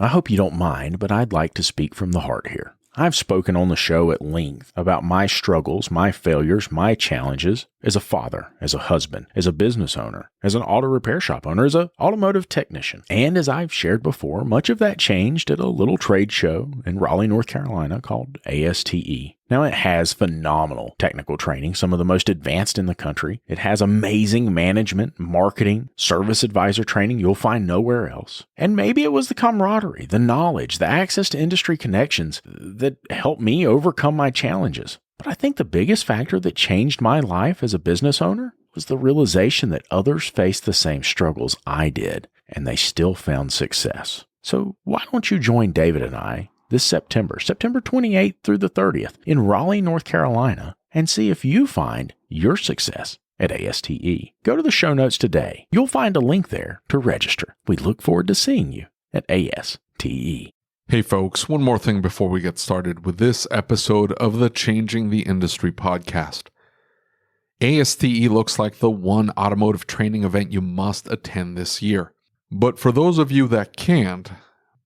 I hope you don't mind, but I'd like to speak from the heart here. I've spoken on the show at length about my struggles, my failures, my challenges as a father, as a husband, as a business owner, as an auto repair shop owner, as an automotive technician. And as I've shared before, much of that changed at a little trade show in Raleigh, North Carolina called ASTE. Now, it has phenomenal technical training, some of the most advanced in the country. It has amazing management, marketing, service advisor training you'll find nowhere else. And maybe it was the camaraderie, the knowledge, the access to industry connections that helped me overcome my challenges. But I think the biggest factor that changed my life as a business owner was the realization that others faced the same struggles I did, and they still found success. So why don't you join David and I this September 28th through the 30th in Raleigh, North Carolina, and see if you find your success at ASTE. Go to the show notes today. You'll find a link there to register. We look forward to seeing you at ASTE. Hey folks, one more thing before we get started with this episode of the Changing the Industry podcast. ASTE looks like the one automotive training event you must attend this year. But for those of you that can't,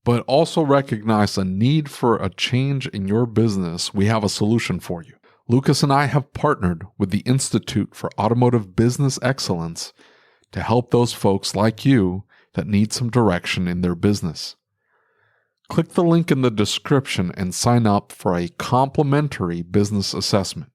but also recognize a need for a change in your business, we have a solution for you. Lucas and I have partnered with the Institute for Automotive Business Excellence to help those folks like you that need some direction in their business. Click the link in the description and sign up for a complimentary business assessment.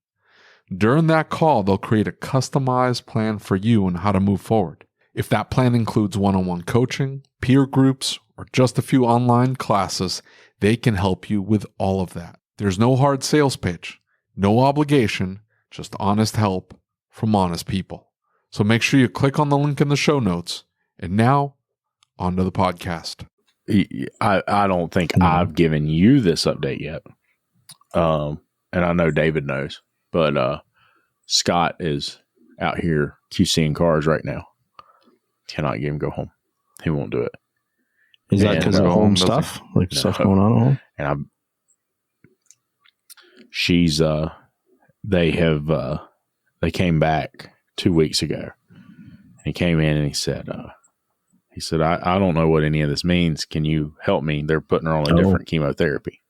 During that call, they'll create a customized plan for you on how to move forward. If that plan includes one-on-one coaching, peer groups, or just a few online classes, they can help you with all of that. There's no hard sales pitch, no obligation, just honest help from honest people. So make sure you click on the link in the show notes. And now, on to the podcast. I don't think I've given you this update yet. And I know David knows, but Scott is out here QCing cars right now. Cannot get him to go home. He won't do it. Is that because of home stuff? Like stuff going on at home? And they came back 2 weeks ago. He came in and he said, I don't know what any of this means. Can you help me? They're putting her on a different chemotherapy.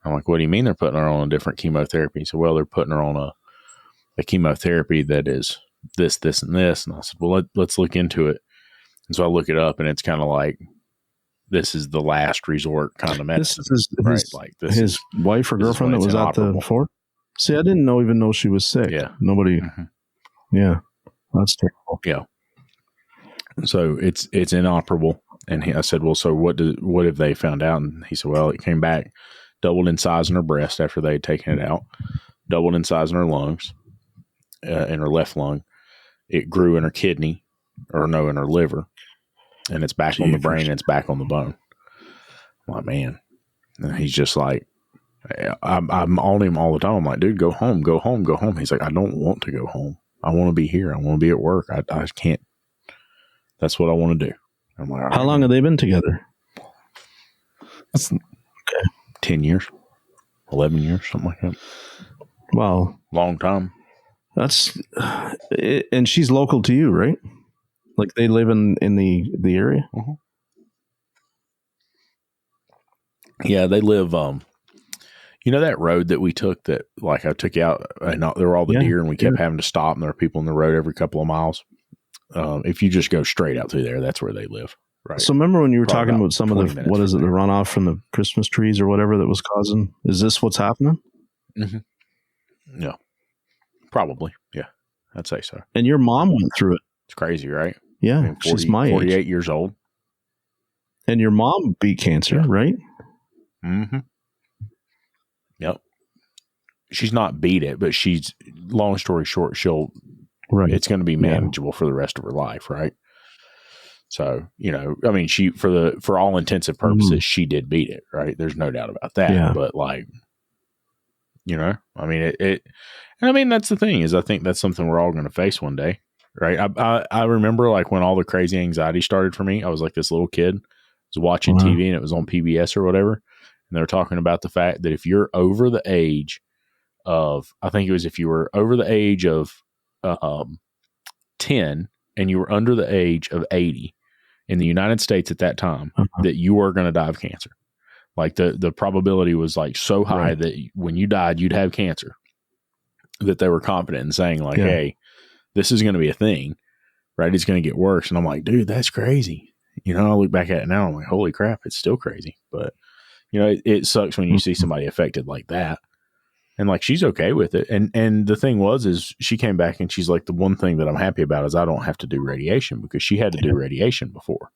I'm like, what do you mean they're putting her on a different chemotherapy? He said, well, they're putting her on a chemotherapy that is this, this, and this. And I said, well, let's look into it. And so I look it up, and it's kind of like, this is the last resort kind of medicine. This is his wife or girlfriend that was at the before? See, I didn't even know she was sick. Yeah. Nobody. Mm-hmm. Yeah. That's terrible. Yeah. So it's inoperable. And I said, well, so what have they found out? And he said, well, it came back, doubled in size in her breast after they had taken it out, doubled in size in her lungs, in her left lung. It grew in her kidney, in her liver. And it's back on the brain and it's back on the bone. I'm like, man. And he's just like, I'm on him all the time. I'm like, dude, go home, go home, go home. He's like, I don't want to go home. I want to be here. I want to be at work. I can't. That's what I want to do. I'm like, how long have they been together? That's 10 years, 11 years, something like that. Wow. Long time. And she's local to you, right? Like they live in the area? Uh-huh. Yeah, they live, that road that we took that, like I took out, and there were all the deer and we kept having to stop, and there were people on the road every couple of miles. If you just go straight out through there, that's where they live. Right. So remember when you were talking about some of the, what is it, the runoff from the Christmas trees or whatever that was causing, is this what's happening? Mm-hmm. Yeah, probably. Yeah, I'd say so. And your mom went through it. It's crazy, right? Yeah, she's my 48 age. years old. And your mom beat cancer, right? Mm-hmm. Yep. She's not beat it, but she's, long story short, it's going to be manageable for the rest of her life, right? So, she, for all intents and purposes, she did beat it, right? There's no doubt about that. Yeah. But that's the thing is I think that's something we're all going to face one day, right? I remember when all the crazy anxiety started for me, I was like this little kid, was watching TV and it was on PBS or whatever. And they were talking about the fact that if you're over the age of, if you were over the age of 10 and you were under the age of 80, in the United States at that time that you were going to die of cancer. Like the probability was like so high that when you died, you'd have cancer, that they were confident in saying like, hey, this is going to be a thing, right? It's going to get worse. And I'm like, dude, that's crazy. You know, I look back at it now, I'm like, holy crap, it's still crazy. But, you know, it sucks when you see somebody affected like that. And like, she's okay with it. And the thing is she came back and she's like, the one thing that I'm happy about is I don't have to do radiation, because she had to do radiation before.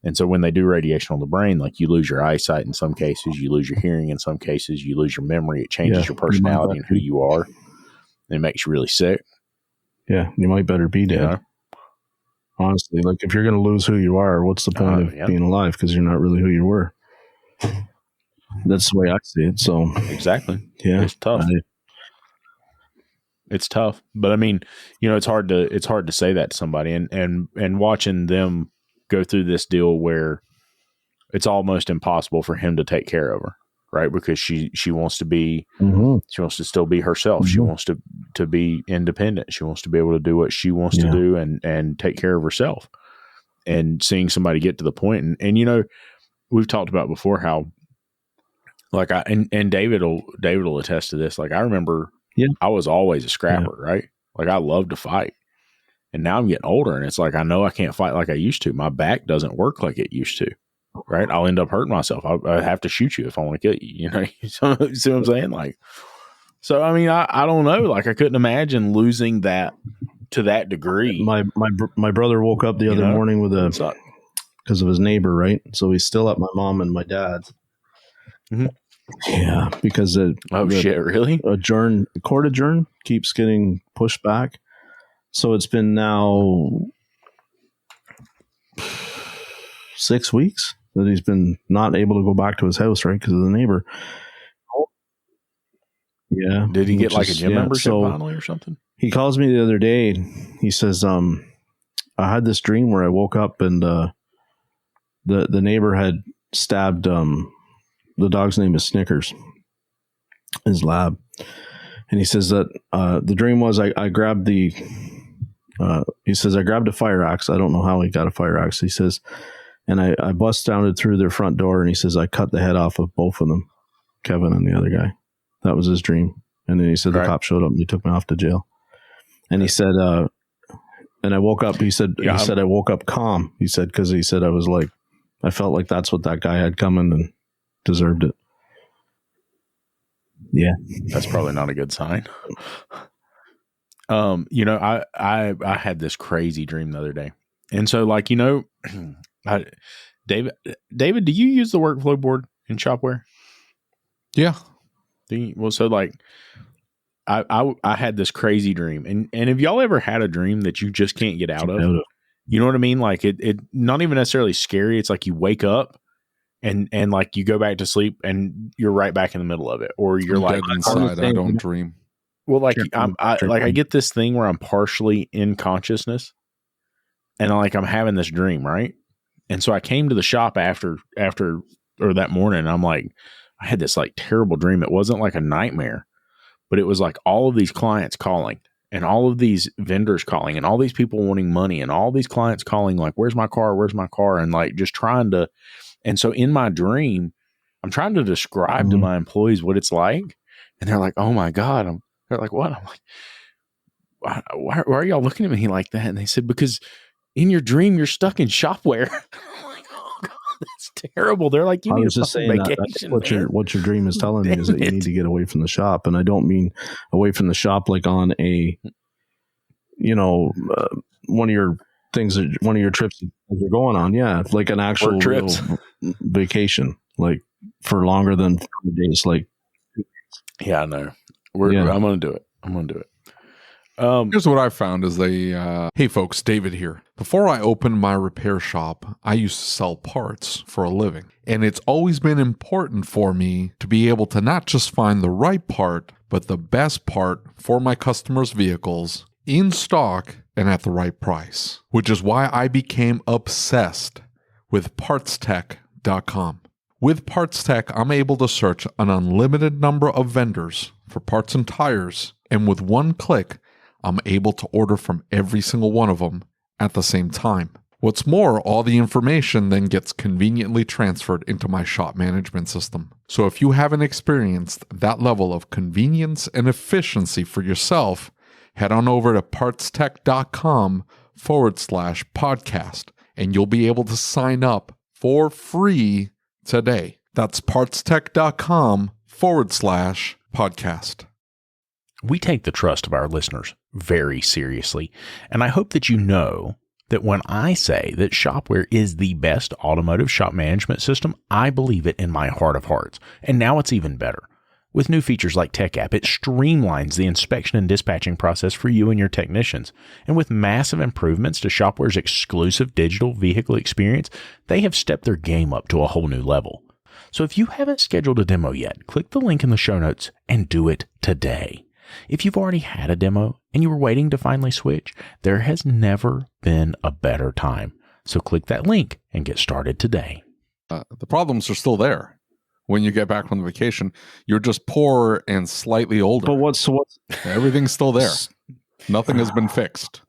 And so when they do radiation on the brain, like, you lose your eyesight in some cases, you lose your hearing in some cases, you lose your memory. It changes your personality and who you are. And it makes you really sick. Yeah. You might better be dead. You know? Honestly, like, if you're going to lose who you are, what's the point of being alive? Because you're not really who you were. That's the way I see it. So exactly. Yeah. It's tough. It's tough. But I mean, you know, it's hard to say that to somebody, and watching them go through this deal where it's almost impossible for him to take care of her, right? Because she wants to be, she wants to still be herself. She wants to be independent. She wants to be able to do what she wants to do and take care of herself. And seeing somebody get to the point, and you know, we've talked about before how, like, and David will attest to this. Like, I remember I was always a scrapper, right? Like, I loved to fight. And now I'm getting older, and it's like, I know I can't fight like I used to. My back doesn't work like it used to, right? I'll end up hurting myself. I have to shoot you if I want to kill you, you know? You see what I'm saying? Like, so, I mean, I don't know. Like, I couldn't imagine losing that to that degree. My brother woke up the other morning with because of his neighbor, right? So he's still at my mom and my dad's. Yeah, because shit, really? Court adjourn keeps getting pushed back. So it's been now 6 weeks that he's been not able to go back to his house, right? Because of the neighbor. Yeah. Did he get like a gym membership finally or something? He calls me the other day. He says, I had this dream where I woke up and the neighbor had stabbed the dog's name is Snickers, his lab. And he says that the dream was I grabbed he says, I grabbed a fire axe. I don't know how he got a fire axe. He says, and I bust down through their front door, and he says, I cut the head off of both of them, Kevin and the other guy. That was his dream. And then he said the cop showed up and he took me off to jail. And he said, and I woke up, he said, I woke up calm. He said, because he said, I felt like that's what that guy had coming and deserved it. Yeah. That's probably not a good sign. You know, I had this crazy dream the other day. And so, like, you know, David, do you use the workflow board in Shopware? Yeah. So like, I had this crazy dream, and have y'all ever had a dream that you just can't get out of? You know what I mean? Like, it not even necessarily scary. It's like you wake up and like you go back to sleep and you're right back in the middle of it, or you're like inside. I don't dream. Well, like I get this thing where I'm partially in consciousness, and I'm having this dream, right? And so I came to the shop after or that morning, and I'm like, I had this like terrible dream. It wasn't like a nightmare, but it was like all of these clients calling, and all of these vendors calling, and all these people wanting money, and all these clients calling like, where's my car? Where's my car? And like just trying to. And so in my dream, I'm trying to describe to my employees what it's like. And they're like, oh my God. They're like, what? I'm like, why are y'all looking at me like that? And they said, because in your dream, you're stuck in Shopware. I'm like, oh God, that's terrible. They're like, you need a vacation. What your dream is telling me is that you need to get away from the shop. And I don't mean away from the shop like on a, one of your things, one of your trips that you're going on. Yeah. Like an actual vacation, like for longer than 3 days. Like, yeah, I know. I'm going to do it. Here's what I found is hey folks, David here. Before I opened my repair shop, I used to sell parts for a living. And it's always been important for me to be able to not just find the right part, but the best part for my customers' vehicles in stock and at the right price, which is why I became obsessed with PartsTech.com. With PartsTech, I'm able to search an unlimited number of vendors for parts and tires, and with one click, I'm able to order from every single one of them at the same time. What's more, all the information then gets conveniently transferred into my shop management system. So if you haven't experienced that level of convenience and efficiency for yourself, head on over to partstech.com/podcast and you'll be able to sign up for free today. That's partstech.com/podcast. We take the trust of our listeners very seriously, and I hope that you know that when I say that Shopware is the best automotive shop management system, I believe it in my heart of hearts. And now it's even better. With new features like Tech App, it streamlines the inspection and dispatching process for you and your technicians. And with massive improvements to Shopware's exclusive digital vehicle experience, they have stepped their game up to a whole new level. So if you haven't scheduled a demo yet, click the link in the show notes and do it today. If you've already had a demo and you were waiting to finally switch, there has never been a better time. So click that link and get started today. The problems are still there. When you get back from the vacation, you're just poorer and slightly older. But what's everything's still there. Nothing has been fixed.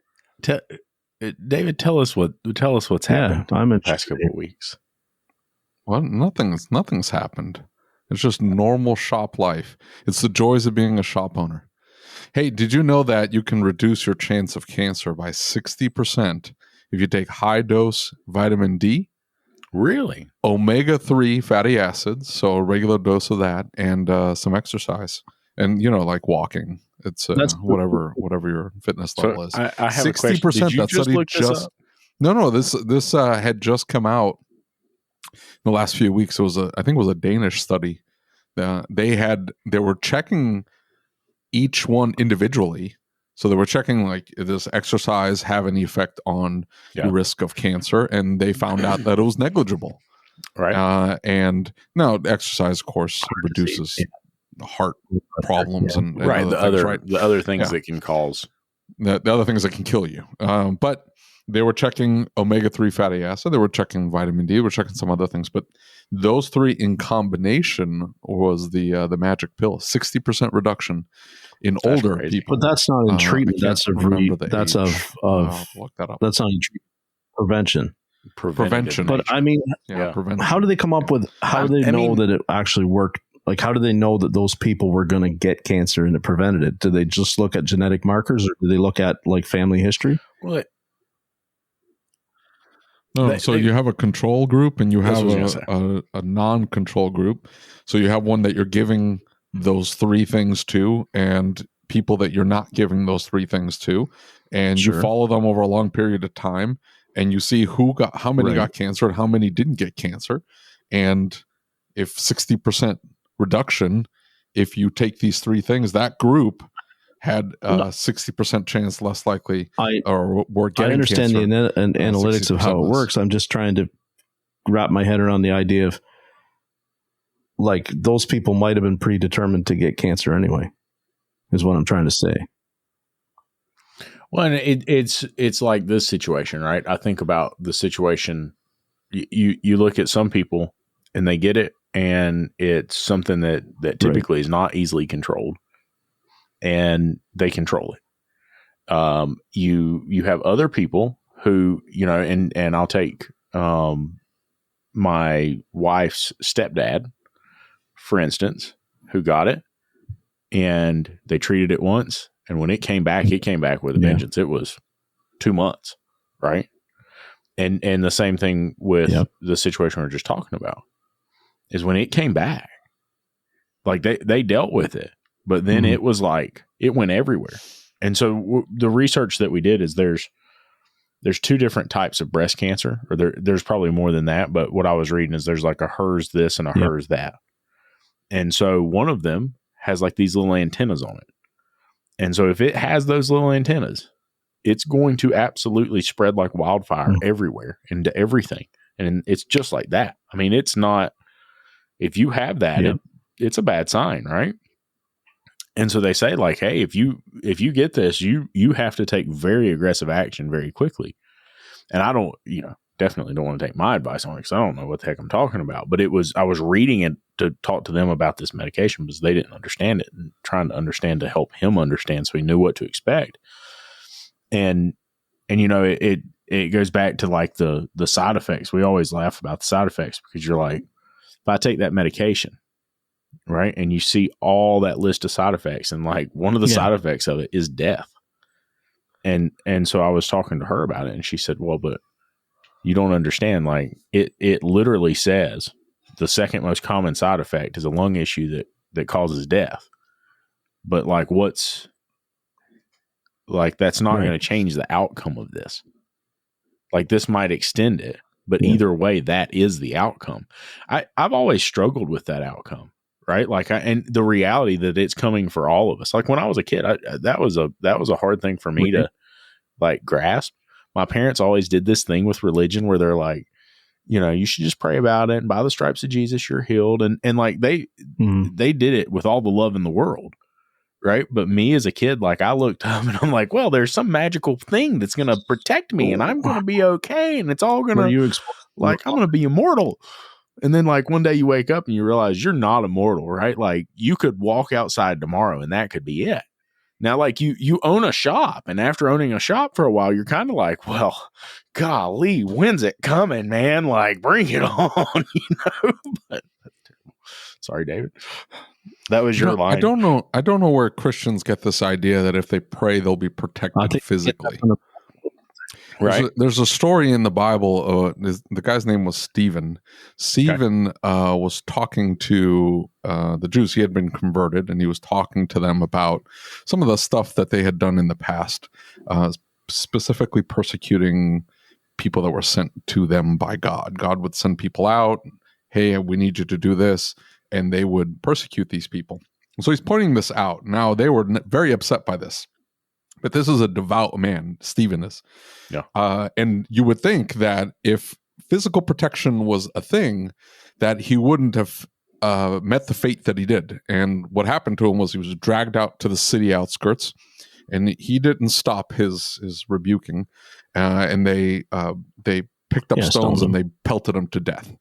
David, tell us what's happened I'm the past couple of weeks. Well, nothing's happened. It's just normal shop life. It's the joys of being a shop owner. Hey, did you know that you can reduce your chance of cancer by 60% if you take high-dose vitamin D? Really? Omega-3 fatty acids, so a regular dose of that, and some exercise. And, like walking. It's whatever your fitness level is. I have 60%, a question. Did you just look this up? No, this had just come out in the last few weeks. I think it was a Danish study. They were checking each one individually. So they were checking, like, does exercise have any effect on the risk of cancer? And they found out that it was negligible. Right. And no, exercise, of course, reduces heart problems and the other things that can cause. The other things that can kill you. But they were checking omega-3 fatty acid. They were checking vitamin D. They were checking some other things. But those three in combination was the magic pill. 60% reduction in older people. But that's not in treatment. That's of look that up. That's not in treatment. Prevention. But I mean, prevention. How do they come up with? How do they know that it actually worked? Like, how do they know that those people were going to get cancer and it prevented it? Do they just look at genetic markers, or do they look at like family history? Well, you have a control group and you have a non-control group. So you have one that you're giving those three things to, and people that you're not giving those three things to, and you follow them over a long period of time, and you see how many got cancer and how many didn't get cancer. And if 60% reduction, if you take these three things, that group had 60% chance less likely or were getting cancer. I understand the analytics of how it works. I'm just trying to wrap my head around the idea of, like, those people might have been predetermined to get cancer anyway, is what I'm trying to say. Well, and it's like this situation, right? I think about the situation. You look at some people and they get it, and it's something that typically is not easily controlled, and they control it. You have other people who, and I'll take my wife's stepdad, for instance, who got it, and they treated it once, and when it came back with a vengeance. It was 2 months, right? And the same thing with the situation we were just talking about, is when it came back, like they dealt with it, but then it was like it went everywhere. And so the research that we did is there's two different types of breast cancer, or there's probably more than that, but what I was reading is there's like a HERS this and a HERS that. And so one of them has like these little antennas on it. And so if it has those little antennas, it's going to absolutely spread like wildfire everywhere into everything. And it's just like that. I mean, it's not, if you have that, it's a bad sign, right? And so they say, like, hey, if you get this, you have to take very aggressive action very quickly. And I don't, definitely don't want to take my advice on it, because I don't know what the heck I'm talking about. But I was reading it to talk to them about this medication because they didn't understand it, and trying to understand to help him understand so he knew what to expect. And it goes back to like the side effects. We always laugh about the side effects because you're like, if I take that medication, right, and you see all that list of side effects, and like one of the side effects of it is death. And so I was talking to her about it, and she said, well, but you don't understand. Like it literally says the second most common side effect is a lung issue that causes death. But like that's not going to change the outcome of this. Like this might extend it, but either way, that is the outcome. I've always struggled with that outcome, right? Like and the reality that it's coming for all of us. Like when I was a kid, that was a hard thing for me to like grasp. My parents always did this thing with religion where they're like, you know, you should just pray about it, and by the stripes of Jesus, you're healed. And like they did it with all the love in the world. Right. But me as a kid, like I looked up and I'm like, well, there's some magical thing that's going to protect me and I'm going to be okay. And it's all going to like, I'm going to be immortal. And then like one day you wake up and you realize you're not immortal, right? Like you could walk outside tomorrow and that could be it. Now, like you own a shop, and after owning a shop for a while, you're kind of like, well, golly, when's it coming, man? Like bring it on, you know? But sorry, David. That was your line. I don't know where Christians get this idea that if they pray, they'll be protected physically. Right. There's a story in the Bible. The guy's name was Stephen. Stephen was talking to the Jews. He had been converted, and he was talking to them about some of the stuff that they had done in the past, specifically persecuting people that were sent to them by God. God would send people out. Hey, we need you to do this. And they would persecute these people. So he's pointing this out. Now, they were very upset by this. But this is a devout man, Stephen is. Yeah. And you would think that if physical protection was a thing, that he wouldn't have met the fate that he did. And what happened to him was he was dragged out to the city outskirts, and he didn't stop his rebuking. And they picked up stones and they pelted him to death.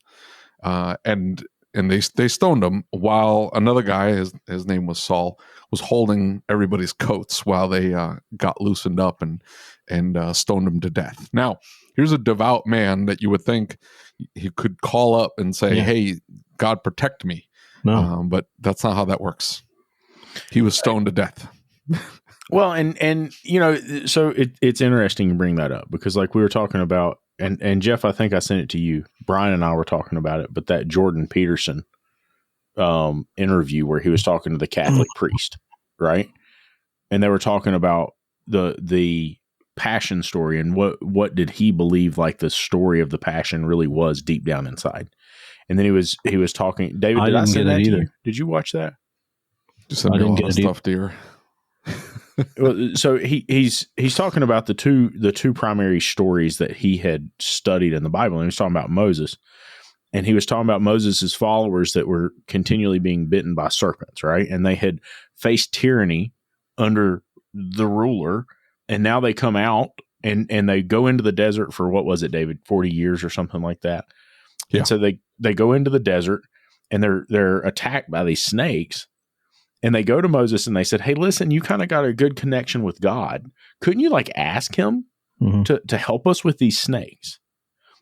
And they stoned him while another guy, his name was Saul, was holding everybody's coats while they got loosened up and stoned him to death. Now, here's a devout man that you would think he could call up and say, hey, God protect me. No. But that's not how that works. He was stoned to death. Well, and you know, so it's interesting you bring that up because like we were talking about, and Jeff, I think I sent it to you. Brian and I were talking about it, but that Jordan Peterson interview where he was talking to the Catholic priest, right? And they were talking about the passion story and what did he believe like the story of the passion really was deep down inside. And then he was talking. David, did I send that to you? Did you watch that? Just send me a lot of stuff, dear. So he's talking about the two primary stories that he had studied in the Bible, and he was talking about Moses, and he was talking about Moses's followers that were continually being bitten by serpents, right? And they had faced tyranny under the ruler, and now they come out and they go into the desert for what was it, David, 40 years or something like that. Yeah. And so they go into the desert and they're attacked by these snakes. And they go to Moses and they said, hey, listen, you kind of got a good connection with God. Couldn't you like ask him to help us with these snakes?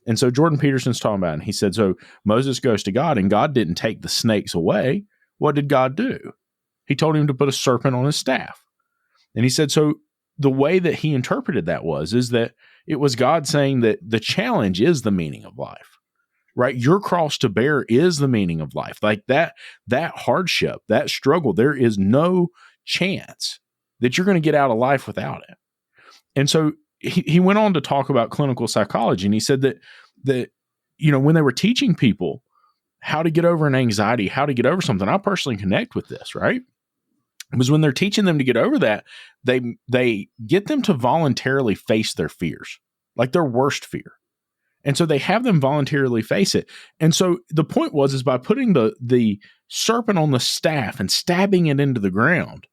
And so Jordan Peterson's talking about it. And he said, so Moses goes to God and God didn't take the snakes away. What did God do? He told him to put a serpent on his staff. And he said, so the way that he interpreted that is that it was God saying that the challenge is the meaning of life. Right? Your cross to bear is the meaning of life. Like that hardship, that struggle, there is no chance that you're going to get out of life without it. And so he went on to talk about clinical psychology. And he said that, you know, when they were teaching people how to get over an anxiety, how to get over something, I personally connect with this, right? Because when they're teaching them to get over that, they get them to voluntarily face their fears, like their worst fear. And so they have them voluntarily face it. And so the point is by putting the serpent on the staff and stabbing it into the ground,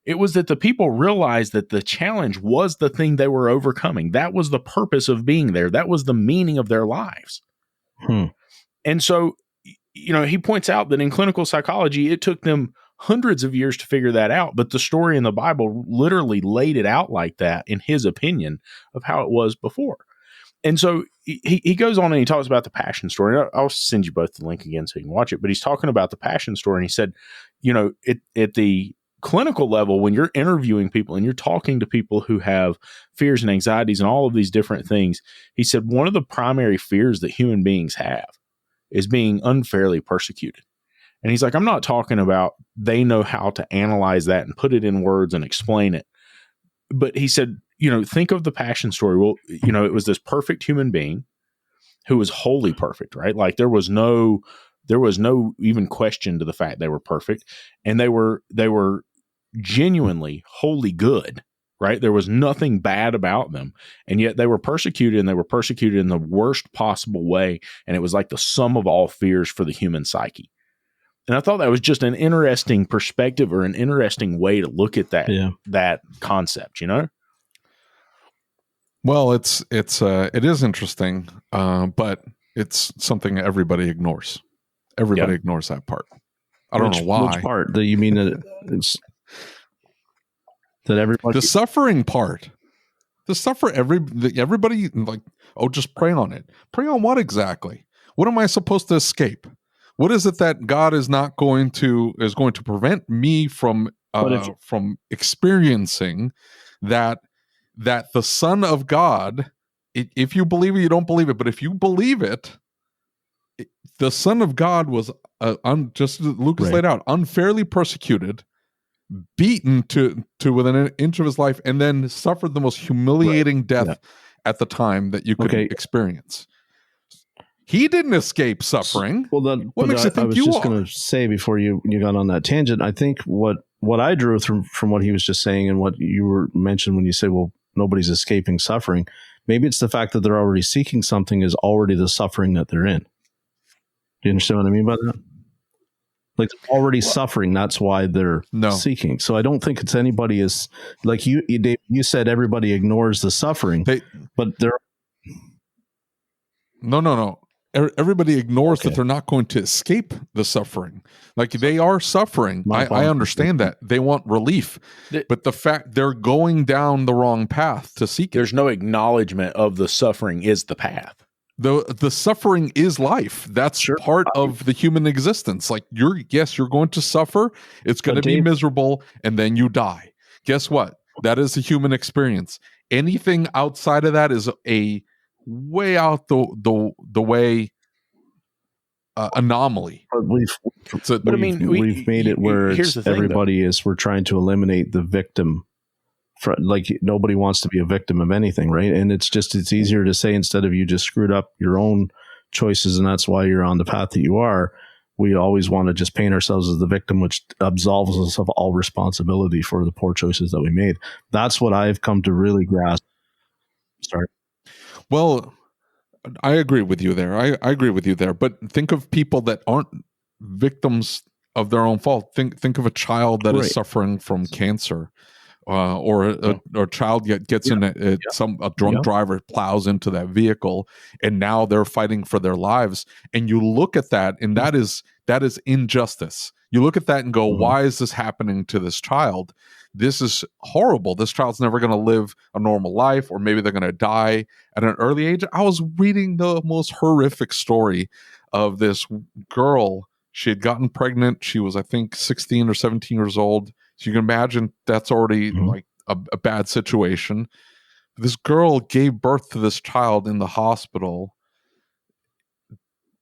it was that the people realized that the challenge was the thing they were overcoming. That was the purpose of being there. That was the meaning of their lives. And so, you know, he points out that in clinical psychology, it took them hundreds of years to figure that out. But the story in the Bible literally laid it out like that, in his opinion, of how it was before. And so he goes on and he talks about the passion story. I'll send you both the link again so you can watch it. But he's talking about the passion story. And he said, at the clinical level, when you're interviewing people and you're talking to people who have fears and anxieties and all of these different things, he said, one of the primary fears that human beings have is being unfairly persecuted. And he's like, I'm not talking about they know how to analyze that and put it in words and explain it. But he said, think of the passion story. Well, it was this perfect human being who was wholly perfect, right? Like there was no even question to the fact they were perfect, and they were genuinely wholly good, right? There was nothing bad about them, and yet they were persecuted, and they were persecuted in the worst possible way. And it was like the sum of all fears for the human psyche. And I thought that was just an interesting perspective, or an interesting way to look at that concept, Well, it is interesting, but it's something everybody ignores. Everybody ignores that part. I don't know why. Which part? That you mean that it's that everybody, the suffering part, everybody like, oh, just pray on it. Pray on what exactly? What am I supposed to escape? What is it that God is going to prevent me from experiencing that the Son of God, if you believe it, you don't believe it, but if you believe it, the Son of God was just as Lucas laid out, unfairly persecuted, beaten to within an inch of his life, and then suffered the most humiliating death at the time that you could experience. He didn't escape suffering. Well, what makes you think I was just going to say before you got on that tangent, I think what I drew from what he was just saying and what you were mentioned when you say, well, nobody's escaping suffering. Maybe it's the fact that they're already seeking something is already the suffering that they're in. Do you understand what I mean by that? Like they're already suffering. That's why they're seeking. So I don't think it's anybody is like you Dave, you said everybody ignores the suffering, but they're no. Everybody ignores that they're not going to escape the suffering. Like they are suffering. I understand that. They want relief. But the fact they're going down the wrong path to seek it. There's no acknowledgement of the suffering is the path. The suffering is life. That's part of the human existence. Like you're going to suffer. It's going to be miserable, and then you die. Guess what? That is the human experience. Anything outside of that is a way out the way anomaly. But we've made it where we're trying to eliminate the victim. Like nobody wants to be a victim of anything, right? And it's easier to say, instead of you just screwed up your own choices and that's why you're on the path that you are, we always want to just paint ourselves as the victim, which absolves us of all responsibility for the poor choices that we made. That's what I've come to really grasp. Sorry. Well, I agree with you there. I agree with you there. But think of people that aren't victims of their own fault. Think of a child that is suffering from cancer, or a child gets in a drunk driver plows into that vehicle, and now they're fighting for their lives. And you look at that, and that is injustice. You look at that and go, why is this happening to this child? This is horrible. This child's never going to live a normal life, or maybe they're going to die at an early age. I was reading the most horrific story of this girl. She had gotten pregnant. She was, I think, 16 or 17 years old. So you can imagine that's already like a bad situation. This girl gave birth to this child in the hospital,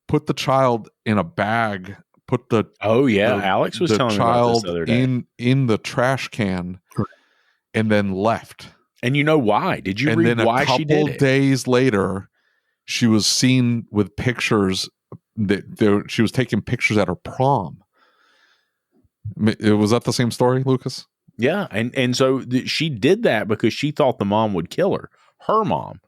put the child in a bag, put the Alex was telling me about this the other day. in the trash can, and then left. And you know why? Did you read why she did it? A couple days later, she was seen with pictures she was taking pictures at her prom. Was that the same story, Lucas? Yeah, and so she did that because she thought the mom would kill her. Her mom.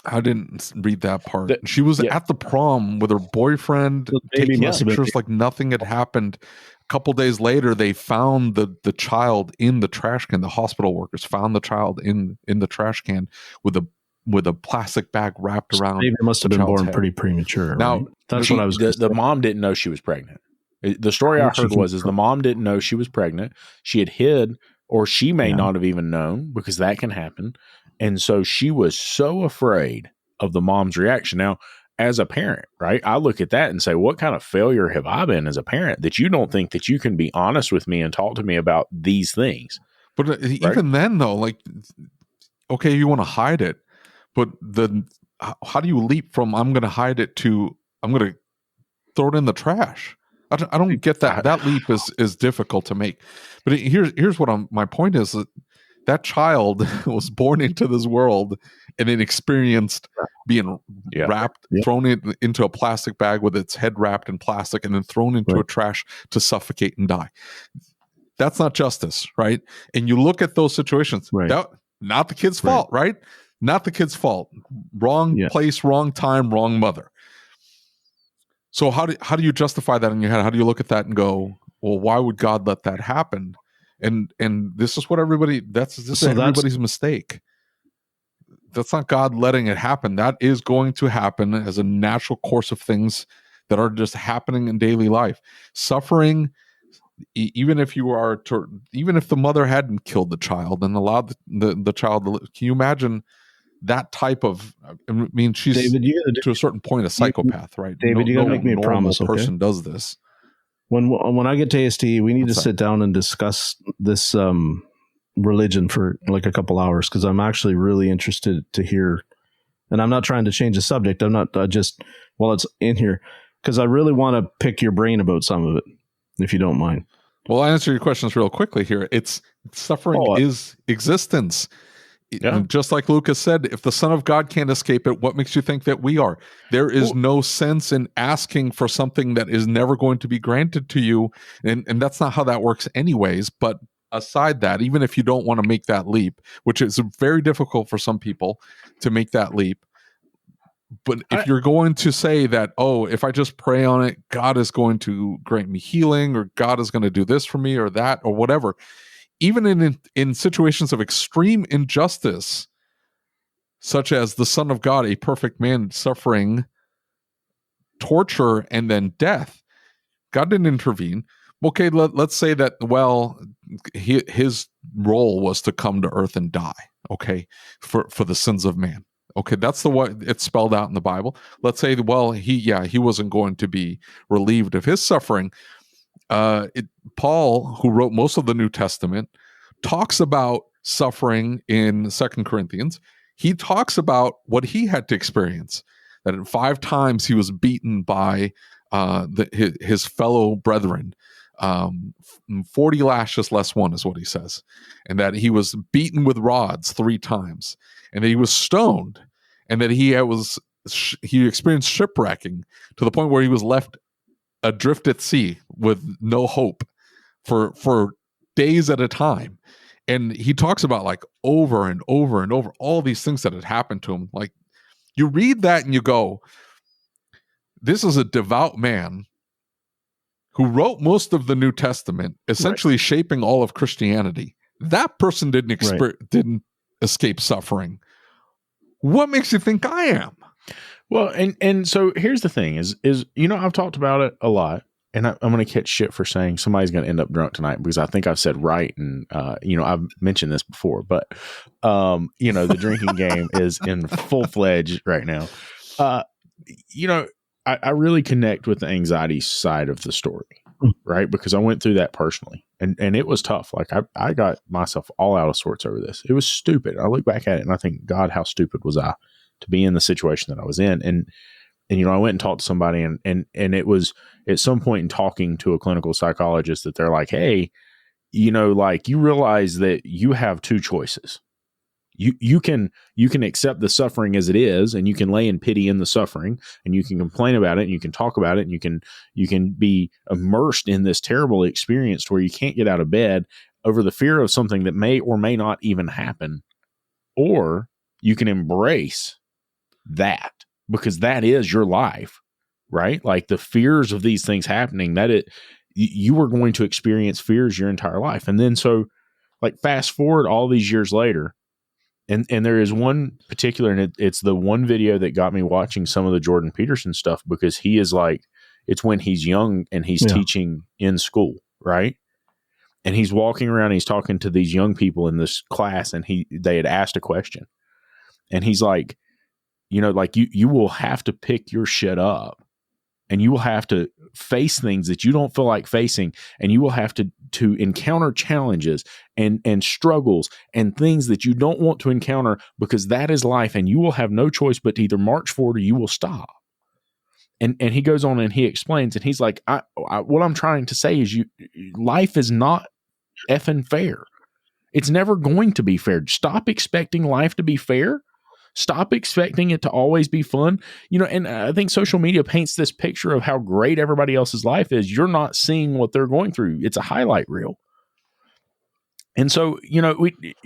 I didn't read that part. She was at the prom with her boyfriend, taking pictures like nothing had happened. A couple days later, they found the child in the trash can. The hospital workers found the child in the trash can with a plastic bag wrapped around. Maybe it must have been born pretty premature. Now, right? That's what I was. The mom didn't know she was pregnant. The story I heard was the mom didn't know she was pregnant. She had hid, or she may not have even known, because that can happen. And so she was so afraid of the mom's reaction. Now, as a parent, right, I look at that and say, what kind of failure have I been as a parent that you don't think that you can be honest with me and talk to me about these things? But even then, though, like, okay, you want to hide it, but how do you leap from I'm going to hide it to I'm going to throw it in the trash? I don't get that. That leap is difficult to make. But here's what my point is that child was born into this world and then experienced being wrapped, thrown into a plastic bag with its head wrapped in plastic, and then thrown into a trash to suffocate and die. That's not justice, right? And you look at those situations. Not the kid's fault, right? Not the kid's fault. Wrong place, wrong time, wrong mother. So how do you justify that in your head? How do you look at that and go, well, why would God let that happen? And this is what everybody's mistake. That's not God letting it happen. That is going to happen as a natural course of things that are just happening in daily life. Suffering, even if the mother hadn't killed the child and allowed the child to live, can you imagine that type of? I mean, she's David, to a certain point a psychopath, right? David, you gotta make me a promise. Person does this. When I get to ASTE, we need to sit down and discuss this religion for like a couple hours, because I'm actually really interested to hear. And I'm not trying to change the subject. I'm not just while it's in here, because I really want to pick your brain about some of it, if you don't mind. Well, I'll answer your questions real quickly here. It's suffering is existence. Yeah. Just like Lucas said, if the Son of God can't escape it, what makes you think that we are? There is no sense in asking for something that is never going to be granted to you. And that's not how that works anyways. But aside that, even if you don't want to make that leap, which is very difficult for some people to make that leap, but if you're going to say that, if I just pray on it, God is going to grant me healing, or God is going to do this for me or that or whatever, even in situations of extreme injustice, such as the Son of God, a perfect man, suffering torture and then death, God didn't intervene. Okay, let's say that, his role was to come to earth and die, okay, for the sins of man. Okay, that's the way it's spelled out in the Bible. Let's say, he wasn't going to be relieved of his suffering. Paul, who wrote most of the New Testament, talks about suffering in 2 Corinthians. He talks about what he had to experience, that 5 times he was beaten by his fellow brethren. 40 lashes less 1 is what he says. And that he was beaten with rods 3 times. And that he was stoned. And that he experienced shipwrecking to the point where he was left adrift at sea with no hope for days at a time. And he talks about, like, over and over and over all these things that had happened to him. Like, you read that and you go, this is a devout man who wrote most of the New Testament, essentially shaping all of Christianity. That person didn't escape suffering. What makes you think I am? Well, and so here's the thing is, I've talked about it a lot, and I'm going to catch shit for saying somebody's going to end up drunk tonight, because I think I've said right. And, I've mentioned this before, but, the drinking game is in full-fledged right now. I really connect with the anxiety side of the story, right? Because I went through that personally, and it was tough. Like, I got myself all out of sorts over this. It was stupid. I look back at it and I think, God, how stupid was I to be in the situation that I was in? And I went and talked to somebody, and it was at some point in talking to a clinical psychologist that they're like, hey, you realize that you have 2 choices. You can accept the suffering as it is, and you can lay in pity in the suffering, and you can complain about it, and you can talk about it, and you can be immersed in this terrible experience to where you can't get out of bed over the fear of something that may or may not even happen. Or you can embrace that, because that is your life, right? Like, the fears of these things happening, you are going to experience fears your entire life. And then so, like, fast forward all these years later, and there is one particular, and it's the one video that got me watching some of the Jordan Peterson stuff, because he is like, it's when he's young and he's teaching in school, right? And he's walking around and he's talking to these young people in this class, and they had asked a question. And he's like, like you will have to pick your shit up, and you will have to face things that you don't feel like facing, and you will have to encounter challenges and struggles and things that you don't want to encounter, because that is life, and you will have no choice but to either march forward or you will stop. And he goes on and he explains, and he's like, what I'm trying to say is life is not effing fair. It's never going to be fair. Stop expecting life to be fair. Stop expecting it to always be fun. And I think social media paints this picture of how great everybody else's life is. You're not seeing what they're going through. It's a highlight reel. And so,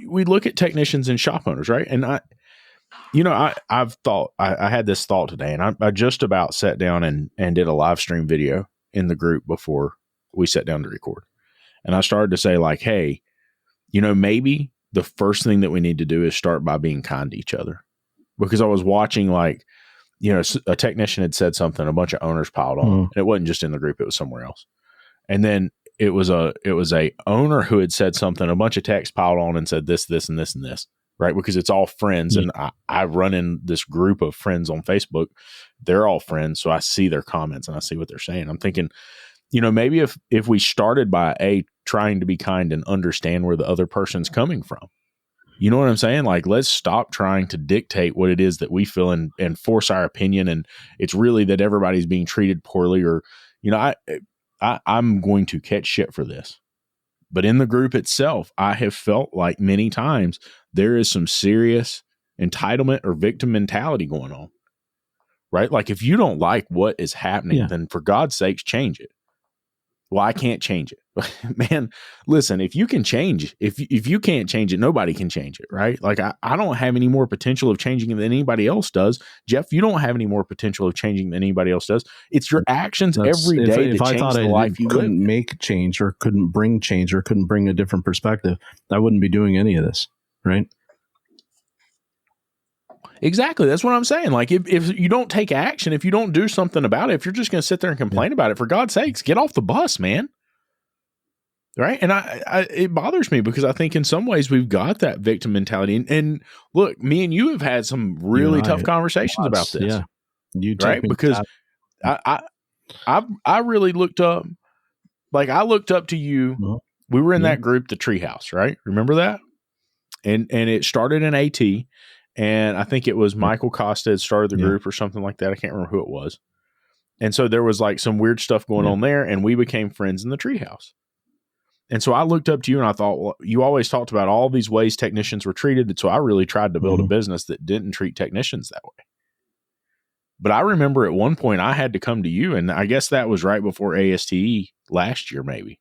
we look at technicians and shop owners, right? And I've thought, I had this thought today, and I just about sat down and did a live stream video in the group before we sat down to record. And I started to say, like, hey, maybe the first thing that we need to do is start by being kind to each other. Because I was watching, like, a technician had said something, a bunch of owners piled on, and it wasn't just in the group, it was somewhere else. And then it was a owner who had said something, a bunch of techs piled on and said this, this, and this, and this, right? Because it's all friends. And I run in this group of friends on Facebook. They're all friends. So I see their comments and I see what they're saying. I'm thinking, maybe if we started by trying to be kind and understand where the other person's coming from. You know what I'm saying? Like, let's stop trying to dictate what it is that we feel and force our opinion. And it's really that everybody's being treated poorly, or, I'm going to catch shit for this. But in the group itself, I have felt like many times there is some serious entitlement or victim mentality going on, right? Like, if you don't like what is happening, then for God's sakes, change it. Well, I can't change it. Man, listen, if you can change, if you can't change it, nobody can change it, right? Like, I don't have any more potential of changing than anybody else does. Jeff, you don't have any more potential of changing than anybody else does. It's your actions every day that change the life you live. If I couldn't make change or couldn't bring change or couldn't bring a different perspective, I wouldn't be doing any of this, right? Exactly. That's what I'm saying. Like, if you don't take action, if you don't do something about it, if you're just going to sit there and complain about it, for God's sakes, get off the bus, man. Right. And it bothers me because I think in some ways we've got that victim mentality. And look, me and you have had some really tough conversations about this. Yeah. You right? Because I really looked up, like, I looked up to you. Mm-hmm. We were in that group, the Treehouse, right? Remember that? And it started in AT. And I think it was Michael Costa had started the group or something like that. I can't remember who it was. And so there was like some weird stuff going on there, and we became friends in the Treehouse. And so I looked up to you and I thought, well, you always talked about all these ways technicians were treated. And so I really tried to build a business that didn't treat technicians that way. But I remember at one point I had to come to you, and I guess that was right before ASTE last year, maybe.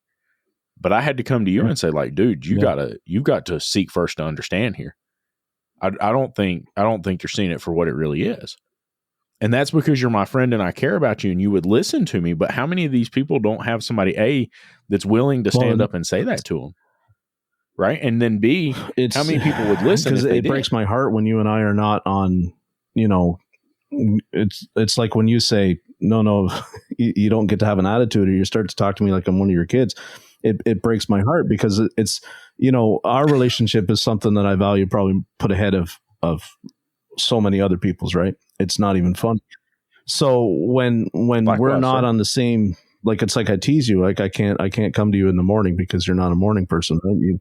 But I had to come to you and say, like, dude, you've got to seek first to understand here. I don't think you're seeing it for what it really is. And that's because you're my friend and I care about you and you would listen to me. But how many of these people don't have somebody, that's willing to stand up and say that to them? Right. And then B, how many people would listen? Because it breaks my heart when you and I are not on, it's like when you say, no, you don't get to have an attitude, or you start to talk to me like I'm one of your kids. It breaks my heart because it's, our relationship is something that I value, probably put ahead of so many other people's, right? It's not even fun. So when we're not on the same, like, it's like I tease you, like I can't come to you in the morning because you're not a morning person, right?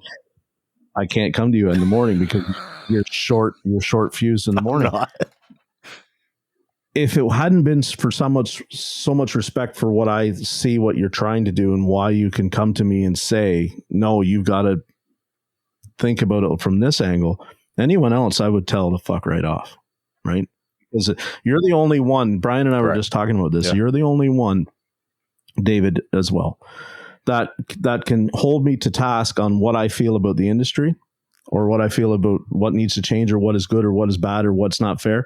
I can't come to you in the morning because you're short fused in the morning. If it hadn't been for so much respect for what I see, what you're trying to do, and why you can come to me and say, no, you've got to think about it from this angle, anyone else I would tell to fuck right off, right? Because you're the only one, Brian and I were just talking about this, you're the only one, David as well, that can hold me to task on what I feel about the industry, or what I feel about what needs to change, or what is good or what is bad or what's not fair.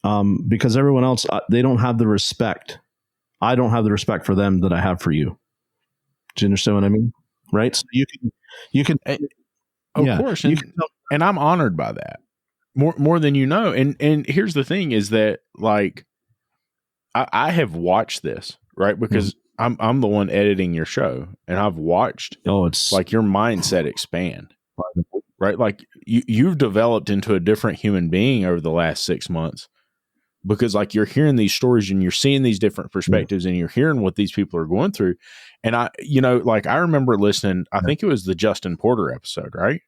Because everyone else, they don't have the respect. I don't have the respect for them that I have for you. Do you understand what I mean? Right? So you can, of course. And I'm honored by that more than you know. And here's the thing is that, like, I have watched this, right? Because I'm the one editing your show, and I've watched, it's like your mindset expand, right? Like, you've developed into a different human being over the last 6 months, because like you're hearing these stories and you're seeing these different perspectives and you're hearing what these people are going through. And I remember listening, I think it was the Justin Porter episode, right?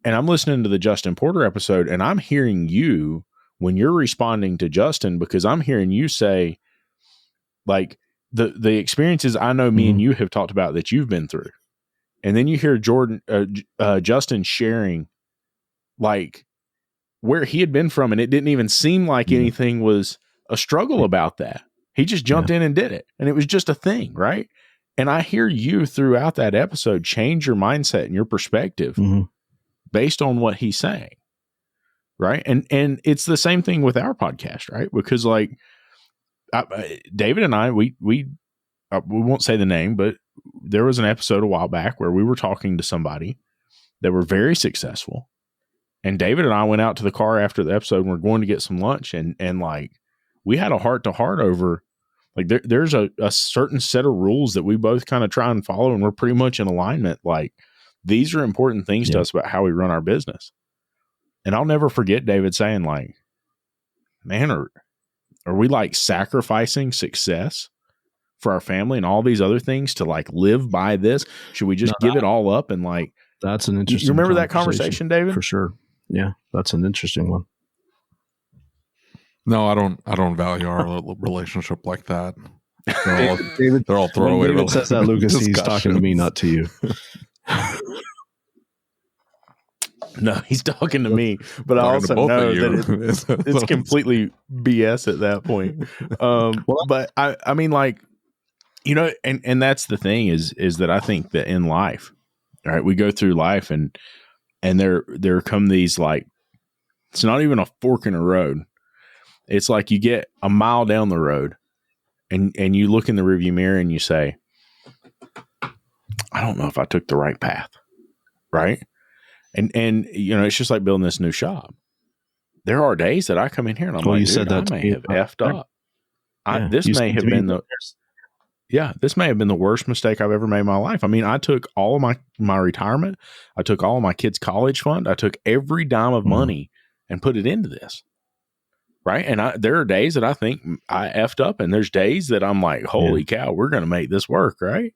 And I'm listening to the Justin Porter episode and I'm hearing you when you're responding to Justin, because I'm hearing you say like the experiences I know me and you have talked about that you've been through. And then you hear Justin sharing like where he had been from, and it didn't even seem like anything was a struggle about that. He just jumped in and did it. And it was just a thing, right? And I hear you throughout that episode change your mindset and your perspective based on what he's saying. Right. And it's the same thing with our podcast, right? Because like David and I, we won't say the name, but there was an episode a while back where we were talking to somebody that were very successful. And David and I went out to the car after the episode and we're going to get some lunch. And like, we had a heart to heart over like, there's a certain set of rules that we both kind of try and follow. And we're pretty much in alignment. Like, these are important things to us about how we run our business. And I'll never forget David saying like, man, are we like sacrificing success for our family and all these other things to like live by this? Should we just give it all up? And like, that's an interesting, you remember that conversation, David? For sure. Yeah. That's an interesting one. No, I don't value our relationship like that. They're all throwaway. When David says that, Lucas, he's talking to me, not to you. No, he's talking to me, but I also know that it's completely BS at that point. But I mean, like, you know, and that's the thing is that I think that in life, all right, we go through life and there come these, like, it's not even a fork in a road. It's like you get a mile down the road and you look in the rearview mirror and you say, I don't know if I took the right path. Right. And you know, it's just like building this new shop. There are days that I come in here and I'm like, you said that I may have effed up. This may have been the worst mistake I've ever made in my life. I mean, I took all of my retirement. I took all of my kids' college fund. I took every dime of money and put it into this. Right. And there are days that I think I effed up, and there's days that I'm like, holy cow, we're going to make this work. Right.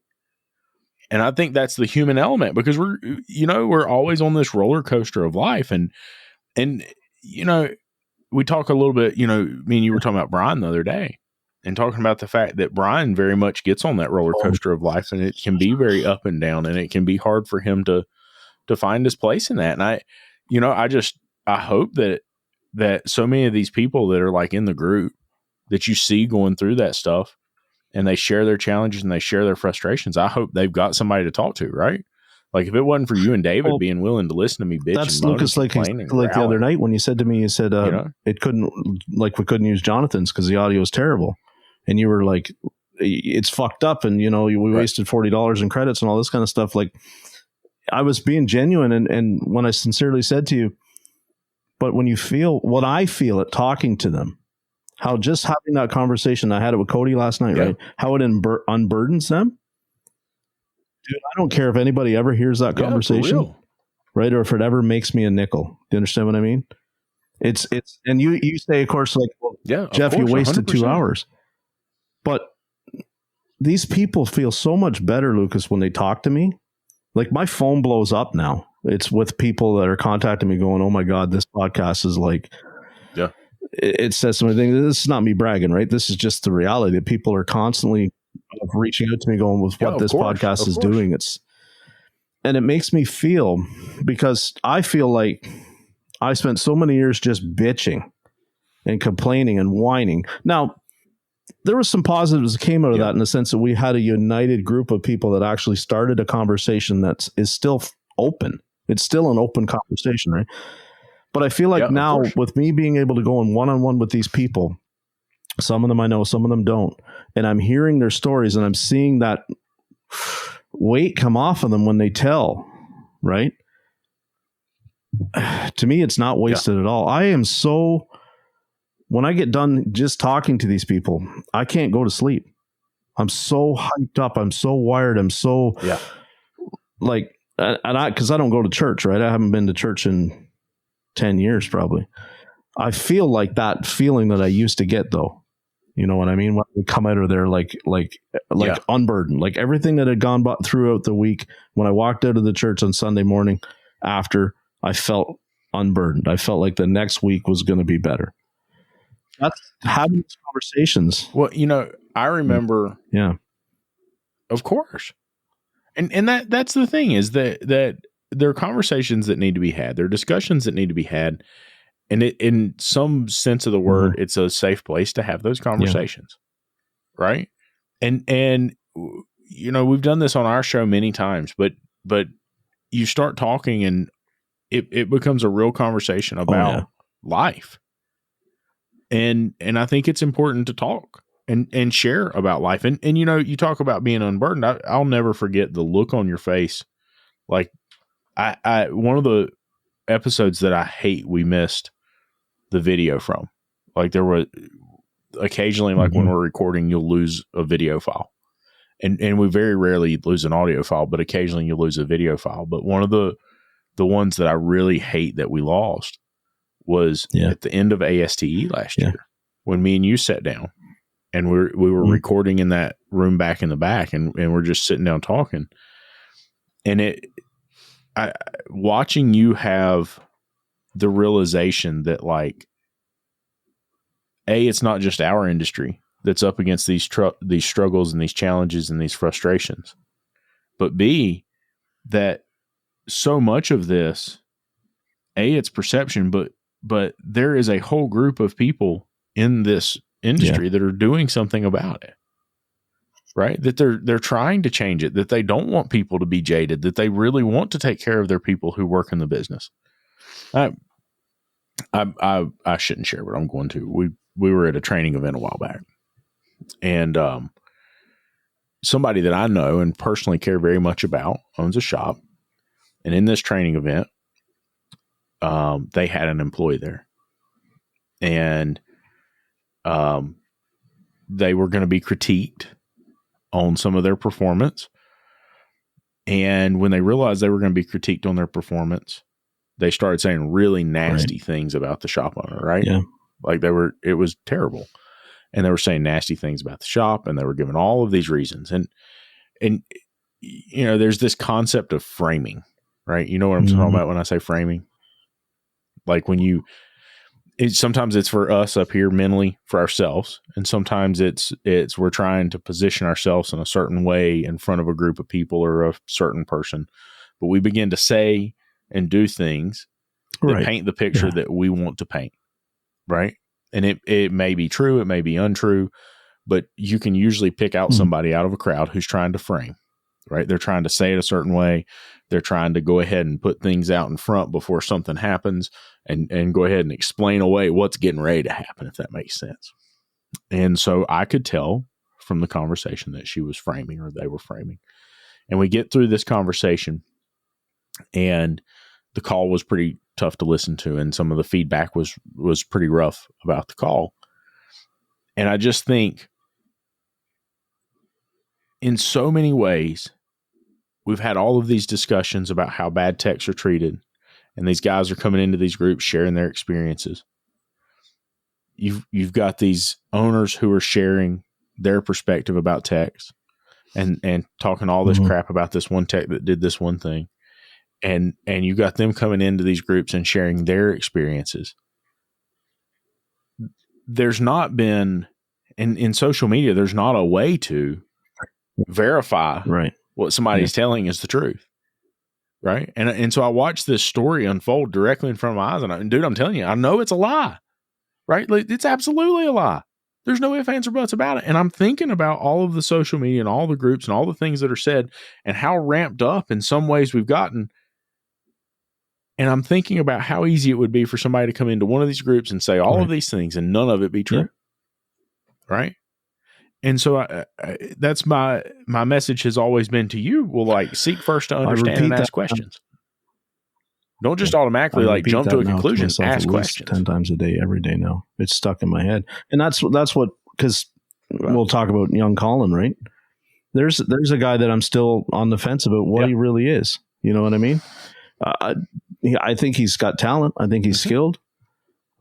And I think that's the human element, because we're always on this roller coaster of life. And, you know, we talk a little bit, you know, me and you were talking about Brian the other day and talking about the fact that Brian very much gets on that roller coaster of life, and it can be very up and down, and it can be hard for him to find his place in that. And I hope that so many of these people that are like in the group that you see going through that stuff, and they share their challenges and they share their frustrations, I hope they've got somebody to talk to, right? Like, if it wasn't for you and David being willing to listen to me bitch that's and moan Lucas, and complain and like the other night when you said to me, you said we couldn't use Jonathan's because the audio is terrible, and you were like, it's fucked up, and you know, we wasted $40 in credits and all this kind of stuff. Like, I was being genuine, and when I sincerely said to you, but when you feel what I feel at talking to them, how just having that conversation, I had it with Cody last night, right? How it unburdens them. Dude, I don't care if anybody ever hears that conversation, right? Or if it ever makes me a nickel. Do you understand what I mean? It's, and you say, of course, like, well, Jeff, you wasted 2 hours. But these people feel so much better, Lucas, when they talk to me. Like, my phone blows up now. It's with people that are contacting me going, oh my God, this podcast is like, it says something. This is not me bragging, right? This is just the reality that people are constantly reaching out to me going with what this podcast is doing. And it makes me feel, because I feel like I spent so many years just bitching and complaining and whining. Now, there was some positives that came out of that, in the sense that we had a united group of people that actually started a conversation that is still open. It's still an open conversation, right? But I feel like now, with me being able to go in one-on-one with these people, some of them I know, some of them don't, and I'm hearing their stories, and I'm seeing that weight come off of them when they tell, right? To me, it's not wasted at all. I am so, when I get done just talking to these people, I can't go to sleep. I'm so hyped up. I'm so wired. I'm so like, because I don't go to church, right? I haven't been to church in 10 years probably. I feel like that feeling that I used to get, though. You know what I mean? When we come out of there like unburdened, like everything that had gone throughout the week. When I walked out of the church on Sunday morning after, I felt unburdened. I felt like the next week was going to be better. That's having these conversations. Well, I remember. Yeah, of course, and that's the thing is that there are conversations that need to be had. There are discussions that need to be had. And in some sense of the word, it's a safe place to have those conversations, right? And we've done this on our show many times, but you start talking and it becomes a real conversation about life, and I think it's important to talk and share about life, and you talk about being unburdened. I'll never forget the look on your face, like I one of the episodes that I hate we missed the video from. Like there were occasionally, like when we're recording, you'll lose a video file, and we very rarely lose an audio file, but occasionally you lose a video file. But one of the ones that I really hate that we lost was at the end of ASTE last year, when me and you sat down and we were recording in that room back in the back, and we're just sitting down talking, and watching you have the realization that, like, A, it's not just our industry that's up against these struggles and these challenges and these frustrations, but B, that so much of this, A, it's perception, but there is a whole group of people in this industry that are doing something about it, right? That they're trying to change it, that they don't want people to be jaded, that they really want to take care of their people who work in the business. I shouldn't share, but I'm going to. We were at a training event a while back, and somebody that I know and personally care very much about owns a shop, and in this training event, they had an employee there, and they were going to be critiqued on some of their performance, and when they realized they were going to be critiqued on their performance, they started saying really nasty things about the shop owner, right? Yeah. Like it was terrible. And they were saying nasty things about the shop, and they were giving all of these reasons. And there's this concept of framing, right? You know what I'm talking about when I say framing? Like when sometimes it's for us up here mentally for ourselves. And sometimes it's we're trying to position ourselves in a certain way in front of a group of people or a certain person, but we begin to say and do things that paint the picture that we want to paint. Right. And it may be true. It may be untrue, but you can usually pick out somebody out of a crowd who's trying to frame, right? They're trying to say it a certain way. They're trying to go ahead and put things out in front before something happens and go ahead and explain away what's getting ready to happen, if that makes sense. And so I could tell from the conversation that she was framing, or they were framing. And we get through this conversation, and the call was pretty tough to listen to, and some of the feedback was pretty rough about the call. And I just think in so many ways, we've had all of these discussions about how bad techs are treated, and these guys are coming into these groups sharing their experiences. You've got these owners who are sharing their perspective about techs and talking all this crap about this one tech that did this one thing. And you got them coming into these groups and sharing their experiences. There's not been, in social media, there's not a way to verify what somebody's telling is the truth. Right. And so I watched this story unfold directly in front of my eyes. And dude, I'm telling you, I know it's a lie. Right. Like, it's absolutely a lie. There's no ifs, ands, or buts about it. And I'm thinking about all of the social media and all the groups and all the things that are said and how ramped up in some ways we've gotten. And I'm thinking about how easy it would be for somebody to come into one of these groups and say all of these things and none of it be true. Yeah. Right. And so that's my message has always been to you. Well, like, seek first to understand and ask questions. Don't just automatically jump to a conclusion. Ask questions 10 times a day, every day now. It's stuck in my head. And that's what, because we'll talk about young Colin, right? There's a guy that I'm still on the fence about what he really is. You know what I mean? I think he's got talent. I think he's skilled.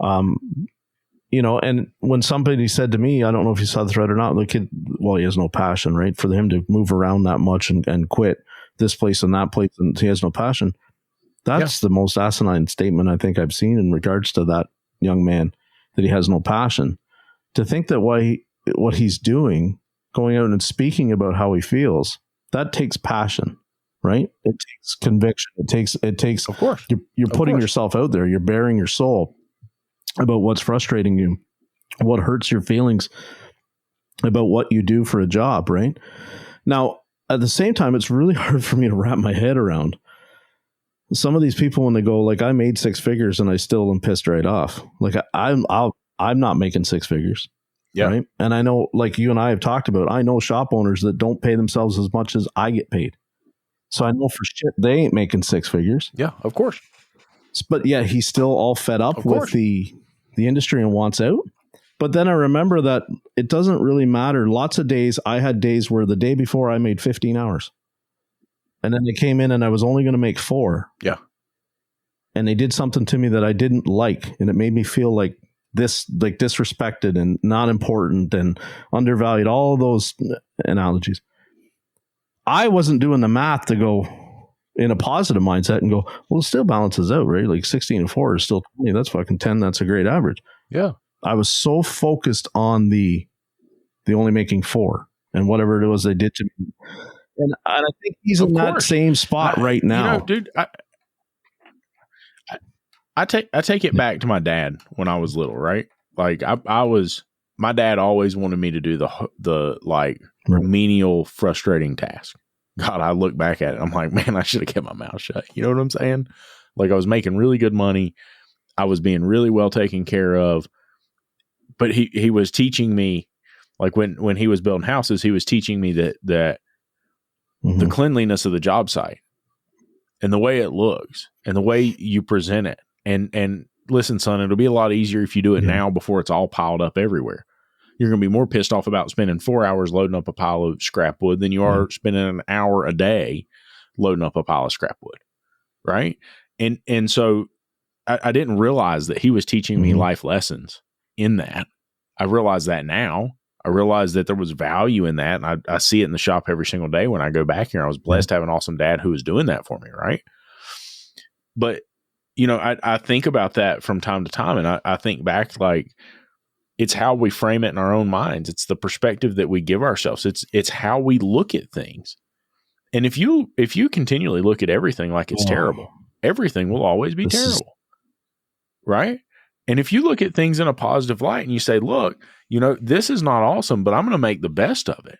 You know, and when somebody said to me, I don't know if you saw the thread or not, the kid, well, he has no passion, right? For him to move around that much and quit this place and that place, and he has no passion. That's the most asinine statement I think I've seen in regards to that young man, that he has no passion. To think that what he's doing, going out and speaking about how he feels, that takes passion, right? It takes conviction. It takes, of course, you're putting yourself out there. You're bearing your soul about what's frustrating you, what hurts your feelings about what you do for a job, right? Now, at the same time, it's really hard for me to wrap my head around some of these people when they go, like, I made 6 figures and I still am pissed right off. Like, I'm not making 6 figures. Yeah. Right. And I know, like you and I have talked about, I know shop owners that don't pay themselves as much as I get paid. So I know for shit they ain't making 6 figures. Yeah, of course. But yeah, he's still all fed up with the industry and wants out. But then I remember that it doesn't really matter. Lots of days, I had days where the day before I made 15 hours. And then they came in and I was only going to make 4. Yeah. And they did something to me that I didn't like. And it made me feel like disrespected and not important and undervalued, all those analogies. I wasn't doing the math to go in a positive mindset and go, well, it still balances out, right? Like 16 and 4 is still 20. That's fucking 10. That's a great average. Yeah. I was so focused on the only making 4 and whatever it was they did to me. And I think he's in that same spot right now. You know, dude, I take it back to my dad when I was little, right? Like my dad always wanted me to do the menial, frustrating task. God, I look back at it, I'm like, man, I should have kept my mouth shut. You know what I'm saying? Like, I was making really good money. I was being really well taken care of. But he was teaching me, like when he was building houses, he was teaching me that the cleanliness of the job site and the way it looks and the way you present it. And listen, son, it'll be a lot easier if you do it now before it's all piled up everywhere. You're going to be more pissed off about spending 4 hours loading up a pile of scrap wood than you are spending an hour a day loading up a pile of scrap wood. Right. And so I didn't realize that he was teaching me life lessons in that. I realize that now. I realized that there was value in that. And I see it in the shop every single day when I go back here. I was blessed to have an awesome dad who was doing that for me. Right. But, you know, I think about that from time to time. And I think back, like, it's how we frame it in our own minds. It's the perspective that we give ourselves. It's how we look at things. And if you continually look at everything like it's terrible, everything will always be terrible. Right. And if you look at things in a positive light and you say, look, you know, this is not awesome, but I'm going to make the best of it.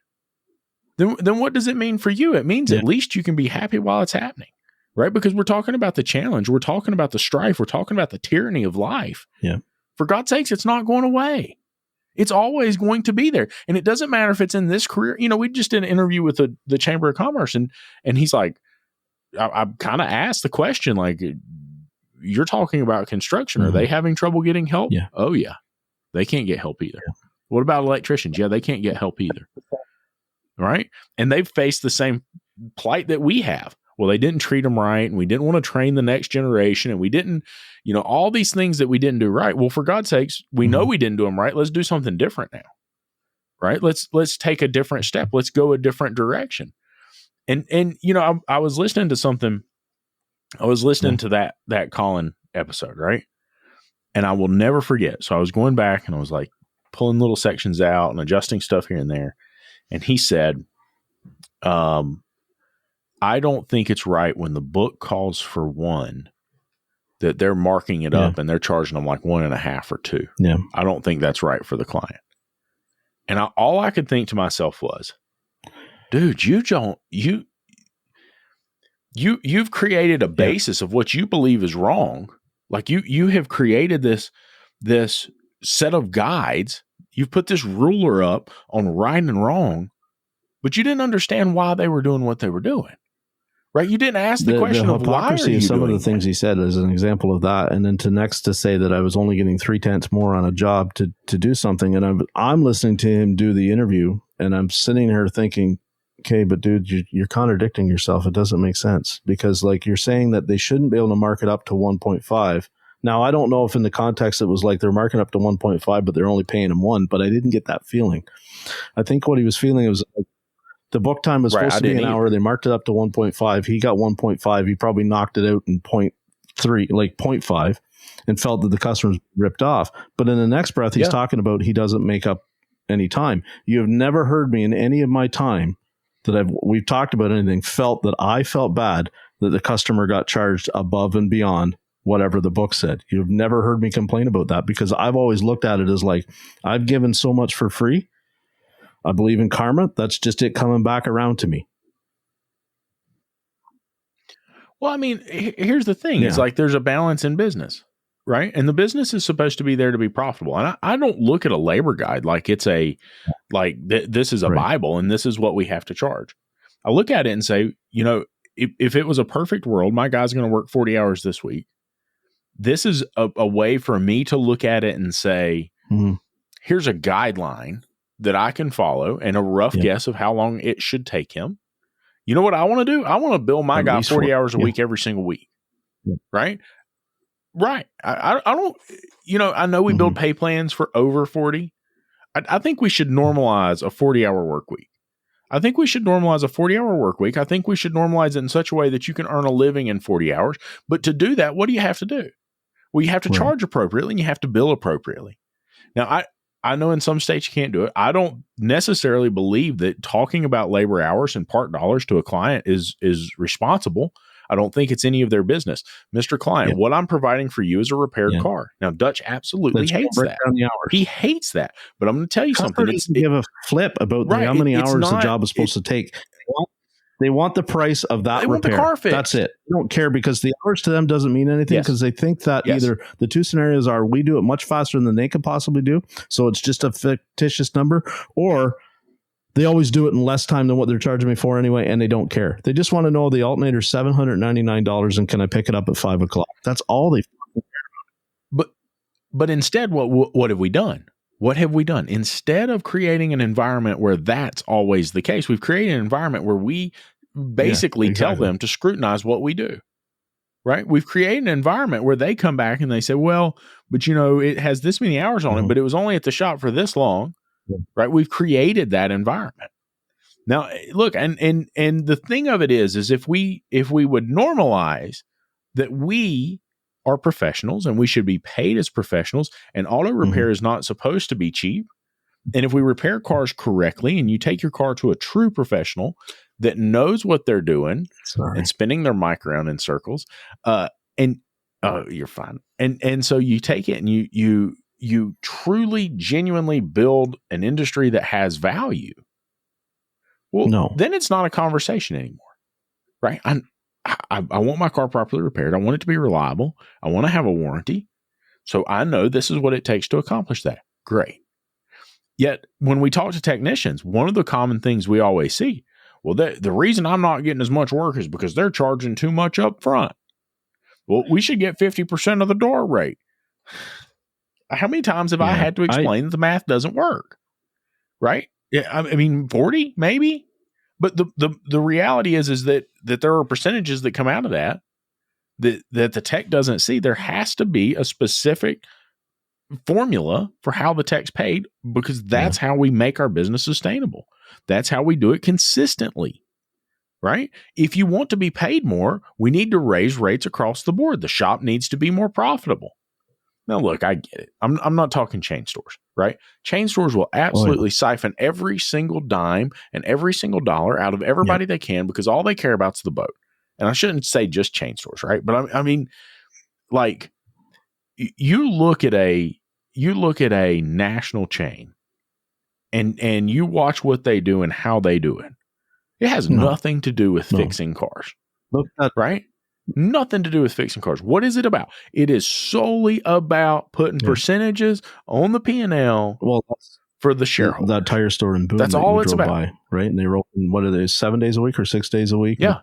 Then what does it mean for you? It means at least you can be happy while it's happening. Right. Because we're talking about the challenge. We're talking about the strife. We're talking about the tyranny of life. Yeah. For God's sakes, it's not going away. It's always going to be there. And it doesn't matter if it's in this career. You know, we just did an interview with the Chamber of Commerce and he's like, I kind of asked the question, like, you're talking about construction. Are they having trouble getting help? Yeah. Oh, yeah. They can't get help either. Yeah. What about electricians? Yeah, they can't get help either. Right. And they've faced the same plight that we have. Well, they didn't treat them right, and we didn't want to train the next generation, and we didn't, you know, all these things that we didn't do right. Well, for God's sakes, we know we didn't do them right. Let's do something different now, right? Let's take a different step. Let's go a different direction. And you know, I was listening to something. I was listening to that Colin episode, right? And I will never forget. So I was going back and I was like pulling little sections out and adjusting stuff here and there. And he said, I don't think it's right when the book calls for 1 that they're marking it up and they're charging them like 1.5 or 2. Yeah. I don't think that's right for the client. And all I could think to myself was, dude, you've created a basis of what you believe is wrong. Like you have created this set of guides. You've put this ruler up on right and wrong, but you didn't understand why they were doing what they were doing. Right? You didn't ask the question of why are you some of the doing things that? He said as an example of that. And then to say that I was only getting 3/10 more on a job to do something. And I'm listening to him do the interview and I'm sitting here thinking, okay, but dude, you're contradicting yourself. It doesn't make sense because like you're saying that they shouldn't be able to mark it up to 1.5. Now, I don't know if in the context it was like they're marking up to 1.5, but they're only paying him 1, but I didn't get that feeling. I think what he was feeling was like, the book time was supposed to be an hour. They marked it up to 1.5. He got 1.5. He probably knocked it out in 0.3, like 0.5, and felt that the customers ripped off. But in the next breath, he's talking about he doesn't make up any time. You have never heard me in any of my time that we've talked about anything felt that I felt bad that the customer got charged above and beyond whatever the book said. You've never heard me complain about that because I've always looked at it as like, I've given so much for free. I believe in karma. That's just it coming back around to me. Well, I mean, here's the thing. It's like there's a balance in business, right? And the business is supposed to be there to be profitable. And I don't look at a labor guide like it's this is a Bible and this is what we have to charge. I look at it and say, you know, if it was a perfect world, my guy's going to work 40 hours this week. This is a way for me to look at it and say, here's a guideline that I can follow and a rough guess of how long it should take him. You know what I want to do? I want to bill my guy 40 hours a week every single week. Right? Right. I don't, you know, I know we build pay plans for over 40. I think we should normalize a 40-hour work week. I think we should normalize a 40-hour work week. I think we should normalize it in such a way that you can earn a living in 40 hours. But to do that, what do you have to do? Well, you have to charge appropriately and you have to bill appropriately. Now, I know in some states you can't do it. I don't necessarily believe that talking about labor hours and part dollars to a client is responsible. I don't think it's any of their business. Mr. Client, what I'm providing for you is a repaired car. Now, Dutch absolutely hates that. He hates that. But I'm going to tell you something. He doesn't give a flip about how many hours the job is supposed to take. They want the price of that repair. Want the car fixed. That's it. They don't care because the hours to them doesn't mean anything because they think that either the two scenarios are we do it much faster than they could possibly do, so it's just a fictitious number, or they always do it in less time than what they're charging me for anyway, and they don't care. They just want to know the alternator's $799 and can I pick it up at 5 o'clock? That's all they care about. But instead, what have we done? What have we done? Instead of creating an environment where that's always the case, we've created an environment where we basically tell them to scrutinize what we do, right? We've created an environment where they come back and they say, well, but you know, it has this many hours on it, but it was only at the shop for this long, right? We've created that environment. Now, look, and the thing of it is if we would normalize that we are professionals and we should be paid as professionals, and auto repair is not supposed to be cheap. And if we repair cars correctly and you take your car to a true professional that knows what they're doing and spinning their mic around in circles, you're fine. And so you take it and you truly, genuinely build an industry that has value. Well, then it's not a conversation anymore, right? I want my car properly repaired. I want it to be reliable. I want to have a warranty. So I know this is what it takes to accomplish that. Great. Yet when we talk to technicians, one of the common things we always see, well, the reason I'm not getting as much work is because they're charging too much up front. Well, we should get 50% of the door rate. How many times have I had to explain that the math doesn't work? Right? Yeah, I mean, 40 maybe. But the reality is that there are percentages that come out of that the tech doesn't see. There has to be a specific formula for how the tech's paid because that's how we make our business sustainable. That's how we do it consistently, right? If you want to be paid more, we need to raise rates across the board. The shop needs to be more profitable. Now, look, I get it. I'm not talking chain stores, right? Chain stores will absolutely siphon every single dime and every single dollar out of everybody they can because all they care about is the boat. And I shouldn't say just chain stores, right? But I mean, like you look at a national chain and you watch what they do and how they do it. It has nothing to do with fixing cars, right? Nothing to do with fixing cars. What is it about? It is solely about putting percentages on the P&L for the shareholder. That tire store in Boone. That's all it's about. By, right? And they roll in, what are they, 7 days a week or 6 days a week? Yeah.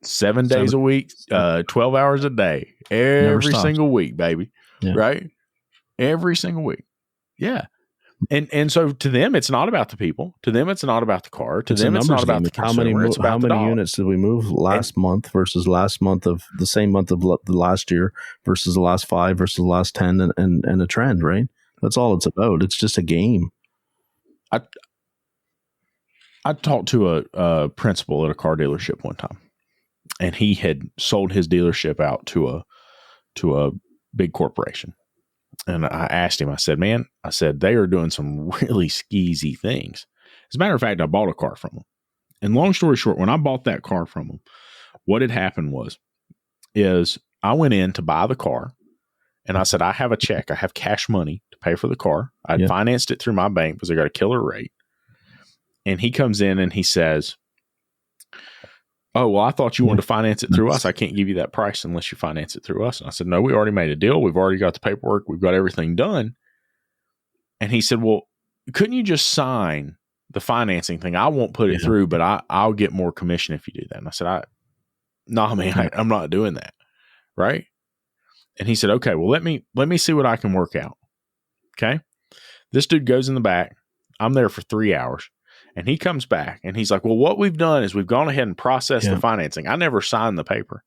7 days a week, 12 hours a day, every single week, baby. Yeah. Right? Every single week. Yeah. And so to them, it's not about the people. To them, it's not about the car. To them, it's not about the consumer. It's about how many units did we move last month versus last month of the same month of the last year versus the last 5 versus the last 10 and a trend, right? That's all it's about. It's just a game. I talked to a principal at a car dealership one time, and he had sold his dealership out to a big corporation. And I asked him, I said, man, they are doing some really skeezy things. As a matter of fact, I bought a car from them. And long story short, when I bought that car from them, what had happened is I went in to buy the car, and I said, I have a check. I have cash money to pay for the car. I'd financed it through my bank because I got a killer rate. And he comes in and he says, oh, well, I thought you wanted to finance it through us. I can't give you that price unless you finance it through us. And I said, no, we already made a deal. We've already got the paperwork. We've got everything done. And he said, well, couldn't you just sign the financing thing? I won't put it through, but I'll get more commission if you do that. And I said, no, man, I'm not doing that. Right. And he said, okay, well, let me see what I can work out. Okay. This dude goes in the back. I'm there for 3 hours. And he comes back and he's like, well, what we've done is we've gone ahead and processed the financing. I never signed the paper.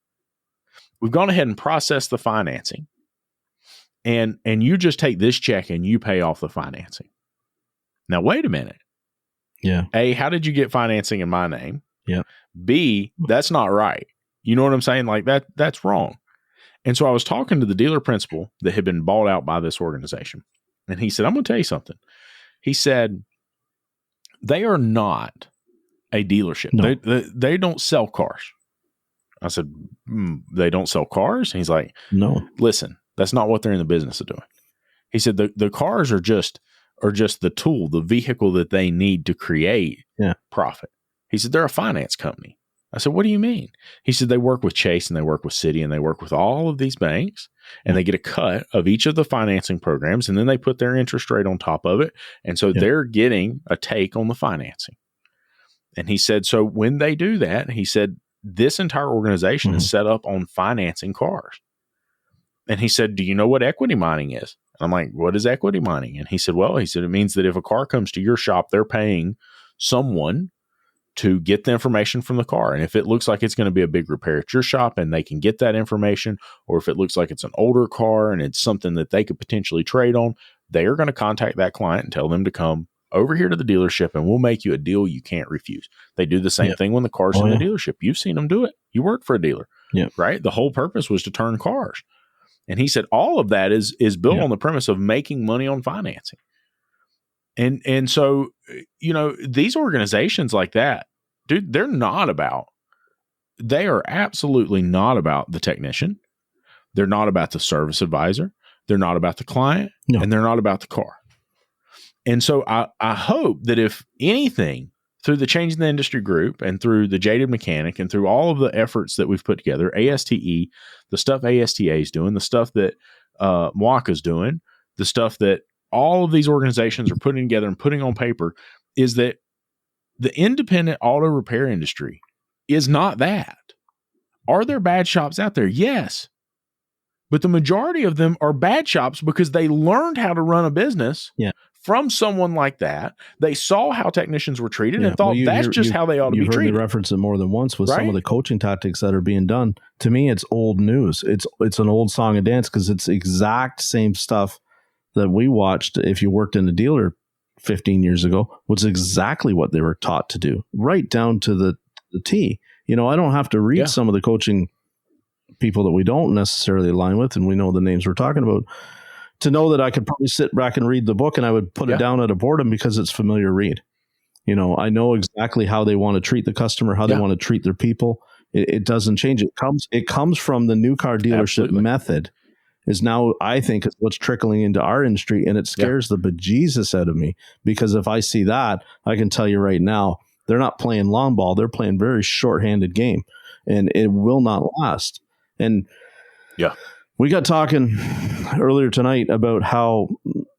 We've gone ahead and processed the financing. And you just take this check and you pay off the financing. Now, wait a minute. Yeah. A, how did you get financing in my name? Yeah. B, that's not right. You know what I'm saying? Like that's wrong. And so I was talking to the dealer principal that had been bought out by this organization. And he said, I'm going to tell you something. He said, they are not a dealership. No. They don't sell cars. I said, they don't sell cars? And he's like, no. Listen, that's not what they're in the business of doing. He said, the cars are just the tool, the vehicle that they need to create profit. He said, they're a finance company. I said, what do you mean? He said, they work with Chase and they work with Citi and they work with all of these banks and they get a cut of each of the financing programs and then they put their interest rate on top of it. And so they're getting a take on the financing. And he said, so when they do that, he said, this entire organization is set up on financing cars. And he said, do you know what equity mining is? And I'm like, what is equity mining? And he said, it means that if a car comes to your shop, they're paying someone to get the information from the car. And if it looks like it's going to be a big repair at your shop and they can get that information, or if it looks like it's an older car and it's something that they could potentially trade on, they are going to contact that client and tell them to come over here to the dealership and we'll make you a deal you can't refuse. They do the same thing when the car's in the dealership. You've seen them do it. You work for a dealer, right? The whole purpose was to turn cars. And he said, all of that is built on the premise of making money on financing. And so, you know, these organizations like that, dude, they are absolutely not about the technician. They're not about the service advisor. They're not about the client. No. And they're not about the car. And so I hope that if anything, through the Changing the Industry group and through the Jaded Mechanic and through all of the efforts that we've put together, ASTE, the stuff ASTA is doing, the stuff that MWACA's doing, the stuff that all of these organizations are putting together and putting on paper, is that the independent auto repair industry is not that. Are there bad shops out there? Yes. But the majority of them are bad shops because they learned how to run a business from someone like that. They saw how technicians were treated and thought that's just how they ought to be treated. You've heard me reference it more than once with some of the coaching tactics that are being done. To me, it's old news. It's an old song and dance because it's exact same stuff that we watched if you worked in a dealer 15 years ago, was exactly what they were taught to do, right down to the T. You know, I don't have to read some of the coaching people that we don't necessarily align with, and we know the names we're talking about, to know that I could probably sit back and read the book and I would put it down at a boredom because it's familiar read. You know, I know exactly how they want to treat the customer, how they want to treat their people. It doesn't change. It comes from the new car dealership method. Is now, I think, is what's trickling into our industry, and it scares the bejesus out of me, because if I see that, I can tell you right now, they're not playing long ball. They're playing very short-handed game, and it will not last. And we got talking earlier tonight about how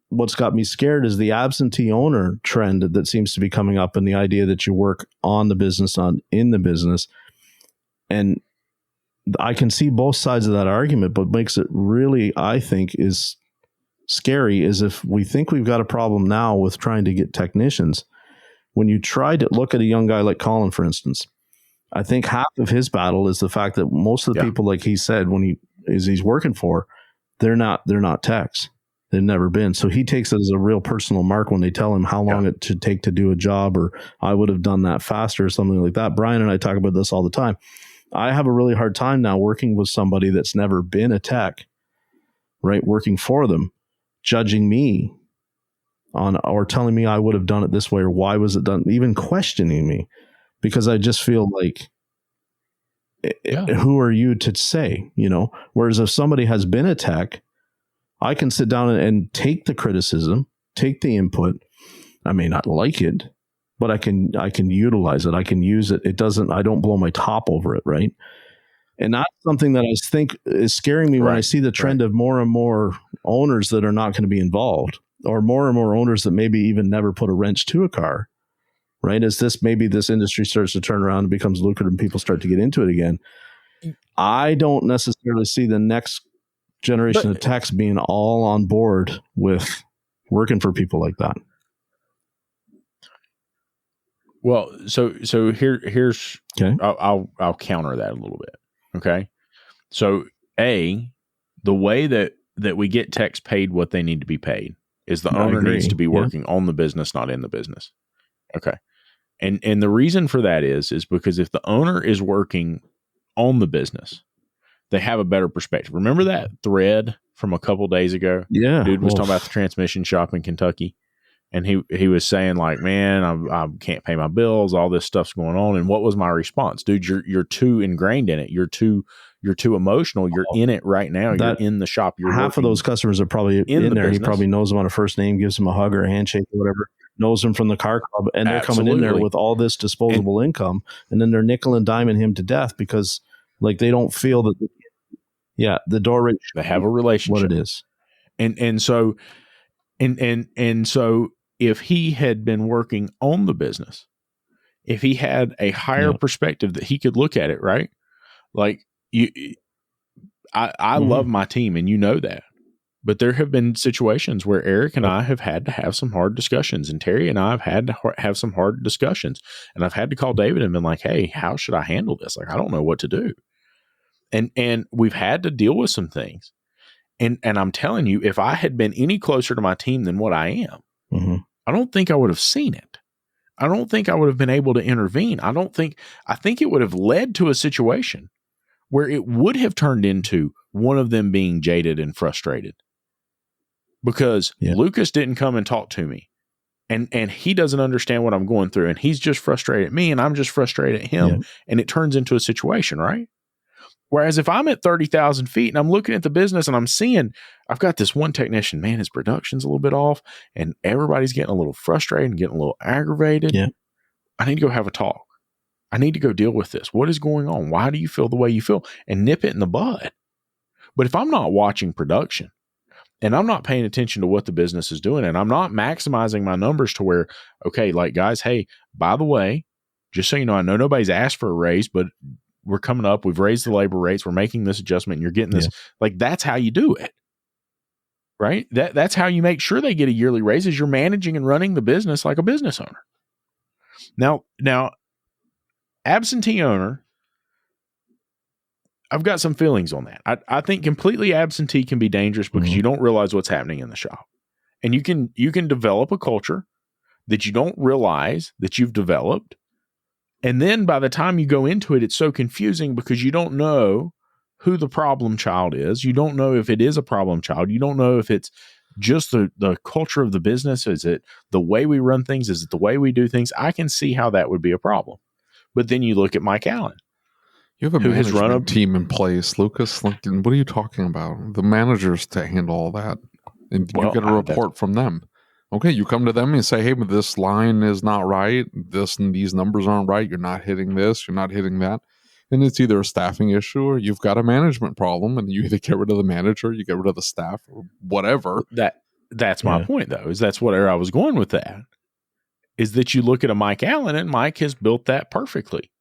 what's got me scared is the absentee owner trend that seems to be coming up, and the idea that you work on the business, in the business. And I can see both sides of that argument, but makes it really, I think, is scary is if we think we've got a problem now with trying to get technicians. When you try to look at a young guy like Colin, for instance, I think half of his battle is the fact that most of the people, like he said, when he's working for, they're not techs. They've never been. So he takes it as a real personal mark when they tell him how long it should take to do a job, or I would have done that faster or something like that. Brian and I talk about this all the time. I have a really hard time now working with somebody that's never been a tech, right? Working for them, judging me on, or telling me I would have done it this way, or why was it done, even questioning me, because I just feel like, who are you to say, whereas if somebody has been a tech, I can sit down and take the criticism, take the input. I may not like it, but I can utilize it. I can use it. I don't blow my top over it. Right. And that's something that I think is scaring me when I see the trend of more and more owners that are not going to be involved, or more and more owners that maybe even never put a wrench to a car. Right. As this industry starts to turn around and becomes lucrative and people start to get into it again. I don't necessarily see the next generation of techs being all on board with working for people like that. Well, so here's okay. I'll counter that a little bit. Okay. So the way that we get techs paid what they need to be paid is the owner needs to be working on the business, not in the business. Okay. And the reason for that is because if the owner is working on the business, they have a better perspective. Remember that thread from a couple days ago? Yeah. Dude was talking about the transmission shop in Kentucky. And he was saying like, man, I can't pay my bills. All this stuff's going on. And what was my response? Dude, you're too ingrained in it. You're too emotional. You're in it right now. You're in the shop. You're half of those customers are probably in there. Business. He probably knows them on a first name, gives them a hug or a handshake or whatever, knows them from the car club. And they're coming in there with all this disposable income. And then they're nickel and diming him to death because like they don't feel that the door rate. They have a relationship. What it is. And so if he had been working on the business, if he had a higher perspective that he could look at it, right? Like I love my team and you know that, but there have been situations where Eric and I have had to have some hard discussions, and Terry and I have had to have some hard discussions, and I've had to call David and been like, hey, how should I handle this? Like, I don't know what to do. And we've had to deal with some things. And I'm telling you, if I had been any closer to my team than what I am, I don't think I would have seen it. I don't think I would have been able to intervene. I think it would have led to a situation where it would have turned into one of them being jaded and frustrated because Lucas didn't come and talk to me, and he doesn't understand what I'm going through, and he's just frustrated at me and I'm just frustrated at him. And it turns into a situation, right? Whereas if I'm at 30,000 feet and I'm looking at the business and I'm seeing, I've got this one technician, man, his production's a little bit off and everybody's getting a little frustrated and getting a little aggravated. Yeah. I need to go have a talk. I need to go deal with this. What is going on? Why do you feel the way you feel? And nip it in the bud. But if I'm not watching production and I'm not paying attention to what the business is doing and I'm not maximizing my numbers to where, okay, like guys, hey, by the way, just so you know, I know nobody's asked for a raise, but we're coming up, we've raised the labor rates, we're making this adjustment, and you're getting this. Like, that's how you do it, right? That's how you make sure they get a yearly raise, is you're managing and running the business like a business owner. Now, absentee owner, I've got some feelings on that. I think completely absentee can be dangerous because you don't realize what's happening in the shop. And you can develop a culture that you don't realize that you've developed. And then by the time you go into it, it's so confusing because you don't know who the problem child is. You don't know if it is a problem child. You don't know if it's just the culture of the business. Is it the way we run things? Is it the way we do things? I can see how that would be a problem. But then you look at Mike Allen. You have a management team in place, Lucas. What are you talking about? The managers to handle all that. And you get a report from them. Okay, you come to them and say, hey, but this line is not right. This and these numbers aren't right. You're not hitting this. You're not hitting that. And it's either a staffing issue or you've got a management problem, and you either get rid of the manager, you get rid of the staff, or whatever. That's my point, though, is that's where I was going with that, is that you look at a Mike Allen, and Mike has built that perfectly.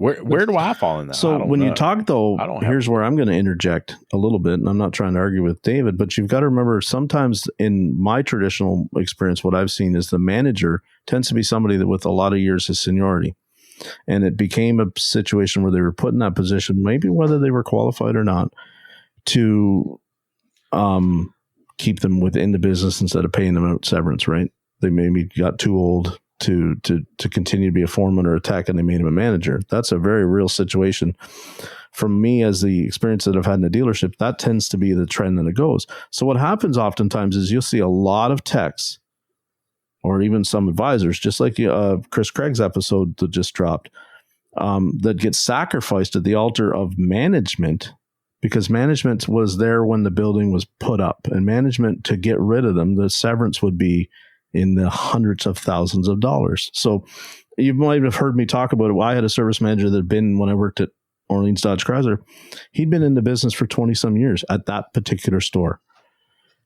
Where do I fall in that? So when you talk, though, here's where I'm going to interject a little bit, and I'm not trying to argue with David, but you've got to remember sometimes in my traditional experience, what I've seen is the manager tends to be somebody that with a lot of years of seniority. And it became a situation where they were put in that position, maybe whether they were qualified or not, to keep them within the business instead of paying them out severance, right? They maybe got too old to continue to be a foreman or a tech, and they made him a manager. That's a very real situation. From me, as the experience that I've had in the dealership, that tends to be the trend that it goes. So what happens oftentimes is you'll see a lot of techs or even some advisors, just like Chris Craig's episode that just dropped, that get sacrificed at the altar of management, because management was there when the building was put up, and management, to get rid of them, the severance would be in the hundreds of thousands of dollars. So you might have heard me talk about it. I had a service manager that had been, when I worked at Orleans Dodge Chrysler, he'd been in the business for 20 some years at that particular store.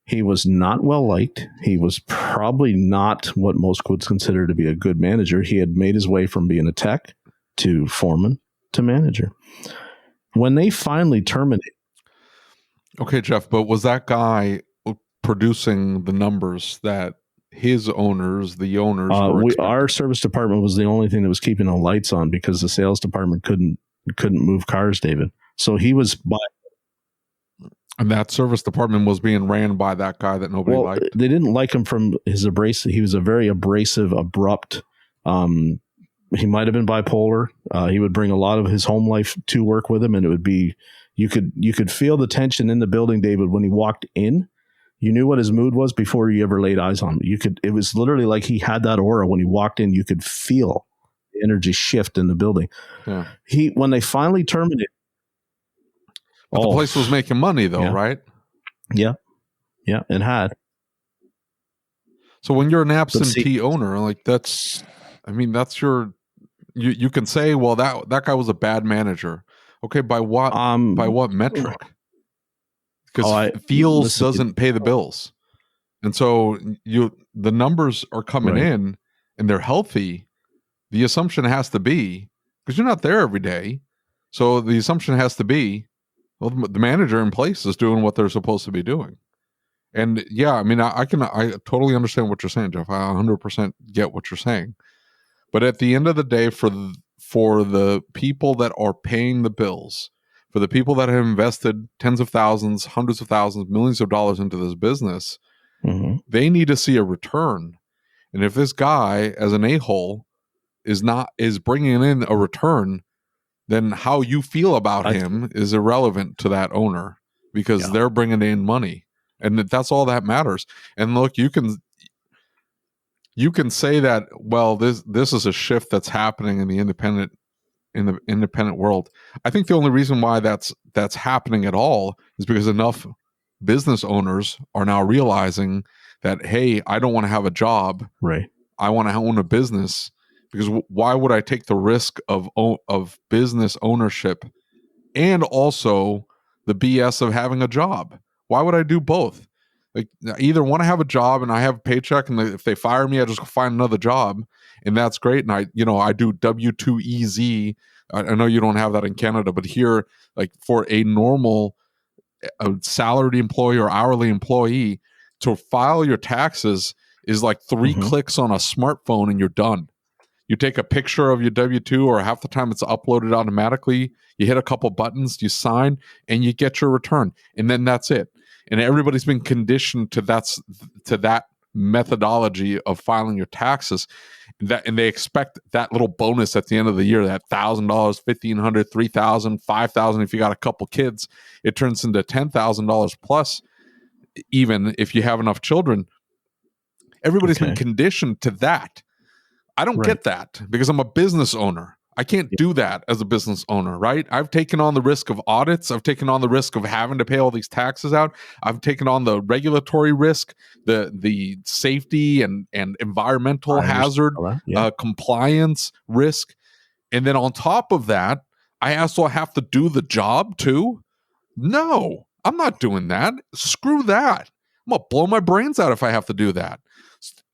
He was not well liked. He was probably not what most would consider to be a good manager. He had made his way from being a tech to foreman to manager. When they finally terminated. Okay, Jeff, but was that guy producing the numbers that his owners, the owners, our service department was the only thing that was keeping the lights on, because the sales department couldn't move cars, David. So he was and that service department was being ran by that guy that nobody liked. They didn't like him from his abrasive. He was a very abrasive, abrupt. He might have been bipolar. He would bring a lot of his home life to work with him, and it would be, you could feel the tension in the building, David, when he walked in. You knew what his mood was before you ever laid eyes on him. It was literally like he had that aura. When he walked in, you could feel the energy shift in the building. Yeah. When they finally terminated. But the place was making money though, right? Yeah. Yeah. It had. So when you're an absentee owner, like that's your, you can say, well, that guy was a bad manager. Okay. By what metric? Because Fields doesn't pay the bills. And so the numbers are coming in and they're healthy. The assumption has to be, because you're not there every day. So the assumption has to be, well, the manager in place is doing what they're supposed to be doing. And yeah, I mean, I totally understand what you're saying, Jeff. I 100% get what you're saying. But at the end of the day, for the people that are paying the bills, for the people that have invested tens of thousands, hundreds of thousands, millions of dollars into this business, they need to see a return. And if this guy, as an a-hole, is bringing in a return, then how you feel about him is irrelevant to that owner, because they're bringing in money, and that's all that matters. And look, you can say that, well, this is a shift that's happening in the independent world. I think the only reason why that's happening at all is because enough business owners are now realizing that, hey, I don't want to have a job. Right. I want to own a business, because why would I take the risk of business ownership and also the BS of having a job? Why would I do both? Like, I either want to have a job and I have a paycheck, and if they fire me, I just go find another job, and that's great. And I do W-2EZ. I know you don't have that in Canada, but here, like for a normal salaried employee or hourly employee, to file your taxes is like 3 clicks on a smartphone and you're done. You take a picture of your W-2, or half the time it's uploaded automatically. You hit a couple buttons, you sign, and you get your return. And then that's it. And everybody's been conditioned to that methodology of filing your taxes. And they expect that little bonus at the end of the year, that $1,000, $1,500, $3,000, $5,000. If you got a couple kids, it turns into $10,000 plus, even if you have enough children. Everybody's been conditioned to that. I don't get that, because I'm a business owner. I can't do that as a business owner, right? I've taken on the risk of audits. I've taken on the risk of having to pay all these taxes out. I've taken on the regulatory risk, the safety and environmental hazard, compliance risk. And then on top of that, I also have to do the job too. No, I'm not doing that. Screw that. I'm going to blow my brains out if I have to do that.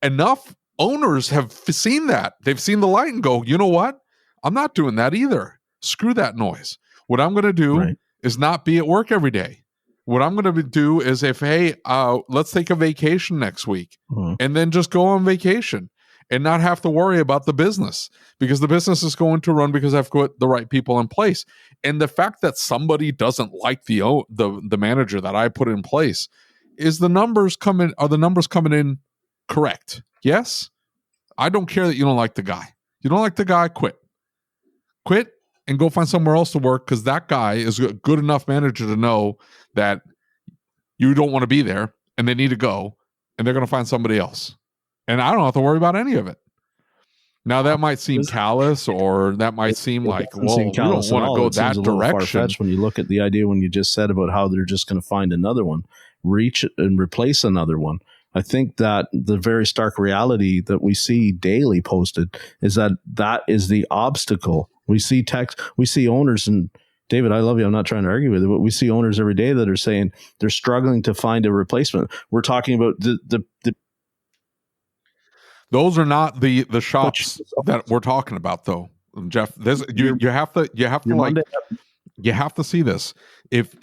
Enough owners have seen that. They've seen the light and go, you know what? I'm not doing that either. Screw that noise. What I'm going to do is not be at work every day. What I'm going to do is let's take a vacation next week and then just go on vacation and not have to worry about the business, because the business is going to run because I've put the right people in place. And the fact that somebody doesn't like the manager that I put in place, are the numbers coming in correct? Yes. I don't care that you don't like the guy. You don't like the guy, quit and go find somewhere else to work, because that guy is a good enough manager to know that you don't want to be there and they need to go, and they're going to find somebody else. And I don't have to worry about any of it. Now, that might seem callous, or that might seem like, well, we don't want to go that direction. When you look at the idea when you just said about how they're just going to find another one, reach and replace another one. I think that the very stark reality that we see daily posted is that is the obstacle. We see owners, and David, I love you, I'm not trying to argue with you, but we see owners every day that are saying they're struggling to find a replacement. We're talking about the those are not the shops that we're talking about, though, Jeff. You have to see this. If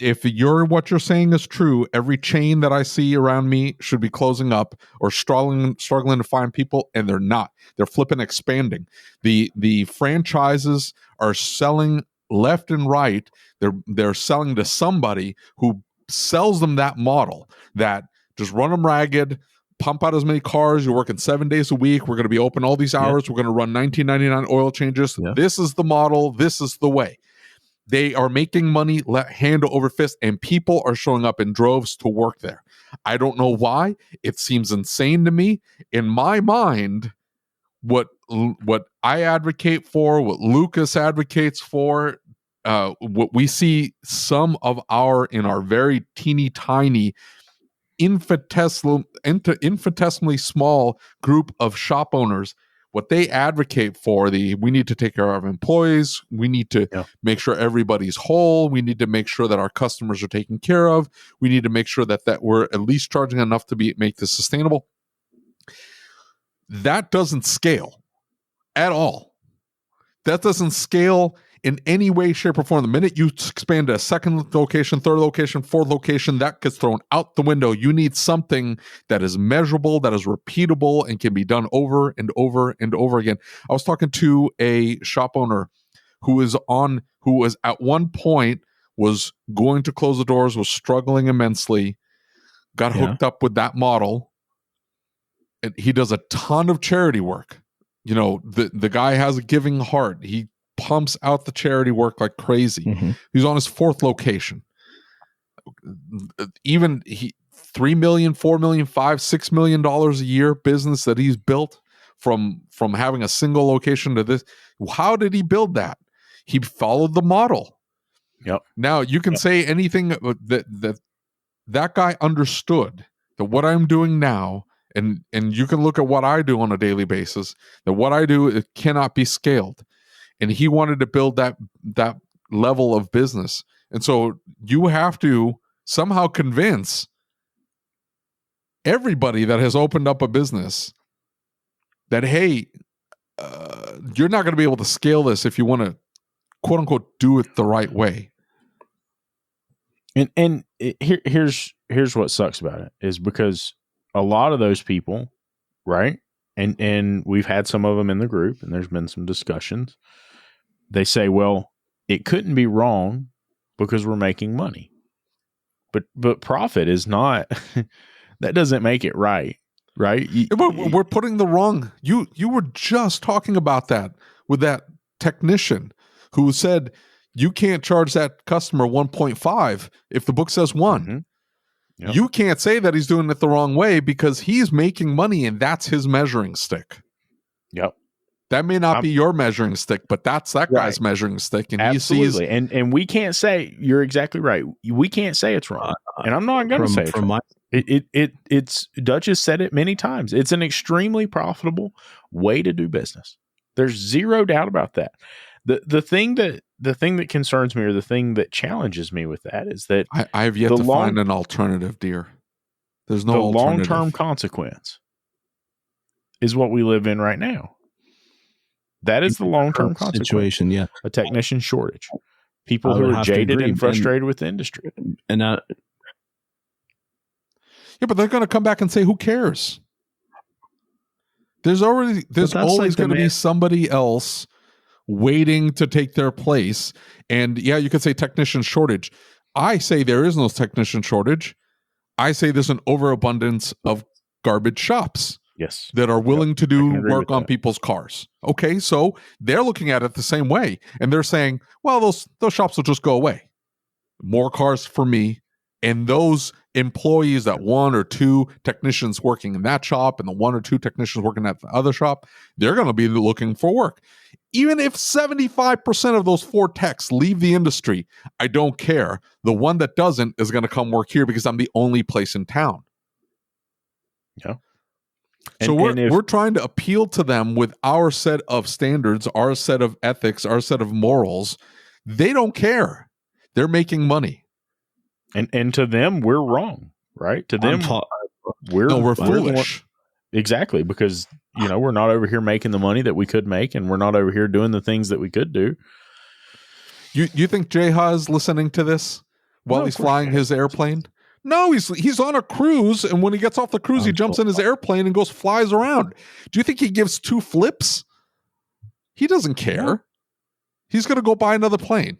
what you're saying is true, every chain that I see around me should be closing up or struggling to find people, and they're not. They're flipping expanding. The franchises are selling left and right. They're selling to somebody who sells them that model, that just run them ragged, pump out as many cars. You're working 7 days a week. We're going to be open all these hours. We're going to run $19.99 oil changes. This is the model. This is the way. They are making money hand over fist, and people are showing up in droves to work there. I don't know why. It seems insane to me. In my mind, what I advocate for, what Lucas advocates for, what we see in our very teeny tiny, infinitesimally small group of shop owners, what they advocate for, we need to take care of employees. We need to make sure everybody's whole. We need to make sure that our customers are taken care of. We need to make sure that we're at least charging enough to make this sustainable. That doesn't scale at all. That doesn't scale in any way, shape, or form. The minute you expand to a second location, third location, fourth location, that gets thrown out the window. You need something that is measurable, that is repeatable, and can be done over and over and over again. I was talking to a shop owner who was at one point was going to close the doors, was struggling immensely, got hooked up with that model, and he does a ton of charity work. You know, the guy has a giving heart. He pumps out the charity work like crazy. Mm-hmm. He's on his fourth location. Even $3 million, $4 million, $5, $6 million a year business that he's built from having a single location to this. How did he build that? He followed the model. Yep. Now you can say anything that guy understood that what I'm doing now, and you can look at what I do on a daily basis, that what I do, it cannot be scaled. And he wanted to build that level of business. And so you have to somehow convince everybody that has opened up a business that, hey, you're not going to be able to scale this if you want to, quote unquote, do it the right way. And here's what sucks about it, is because a lot of those people, right? And we've had some of them in the group, and there's been some discussions. They say, well, it couldn't be wrong because we're making money. But profit is not, that doesn't make it right, right? We're putting the wrong, you were just talking about that with that technician who said you can't charge that customer 1.5 if the book says 1. Mm-hmm. Yep. You can't say that he's doing it the wrong way because he's making money and that's his measuring stick. Yep. That may not be your measuring stick, but that's that guy's measuring stick. And absolutely. He sees, and we can't say, you're exactly right. We can't say it's wrong. And I'm not going to say it's wrong. It's Dutch has said it many times. It's an extremely profitable way to do business. There's zero doubt about that. The thing that concerns me, or the thing that challenges me with that, is that I have yet to find an alternative, dear. There's no alternative. Long-term consequence is what we live in right now. That is the long-term consequence. Situation, yeah. A technician shortage. People who are jaded and frustrated with the industry. And yeah, but they're going to come back and say, who cares? There's always going to be somebody else waiting to take their place. And yeah, you could say technician shortage. I say there is no technician shortage. I say there's an overabundance of garbage shops. Yes. That are willing to do work on people's cars. Okay, so they're looking at it the same way. And they're saying, well, those shops will just go away. More cars for me. And those employees, that one or two technicians working in that shop and the one or two technicians working at the other shop, they're going to be looking for work. Even if 75% of those 4 techs leave the industry, I don't care. The one that doesn't is going to come work here because I'm the only place in town. Yeah. So we're trying to appeal to them with our set of standards, our set of ethics, our set of morals. They don't care. They're making money. And to them, we're wrong, right? To them, we're foolish. Exactly, because we're not over here making the money that we could make, and we're not over here doing the things that we could do. You think Jeha is listening to this while he's flying his airplane? No, he's on a cruise, and when he gets off the cruise, he jumps in his airplane and flies around. Do you think he gives 2 flips? He doesn't care. He's going to go buy another plane.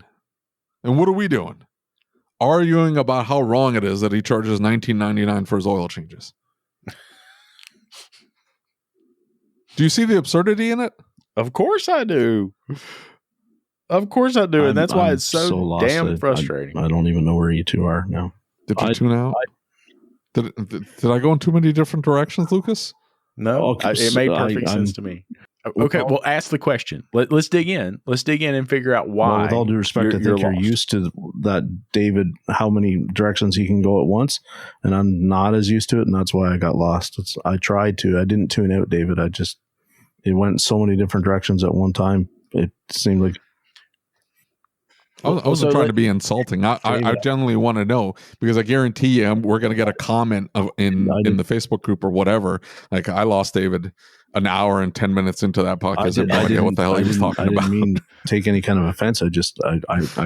And what are we doing? Arguing about how wrong it is that he charges $19.99 for his oil changes. Do you see the absurdity in it? Of course I do. Of course I do. And that's why it's so damn frustrating. I don't even know where you two are now. Did you tune out? Did I go in too many different directions, Lucas? No, it made perfect sense to me. Okay, well, ask the question. Let's dig in. Let's dig in and figure out why. Well, with all due respect, I think you're used to that, David, how many directions he can go at once, and I'm not as used to it, and that's why I got lost. I tried to. I didn't tune out, David. It went so many different directions at one time. It seemed like... I wasn't trying to be insulting. I generally want to know, because I guarantee you we're going to get a comment in the Facebook group or whatever. Like, I lost David an hour and 10 minutes into that podcast. I had no idea what the hell he was talking about. I didn't mean take any kind of offense. I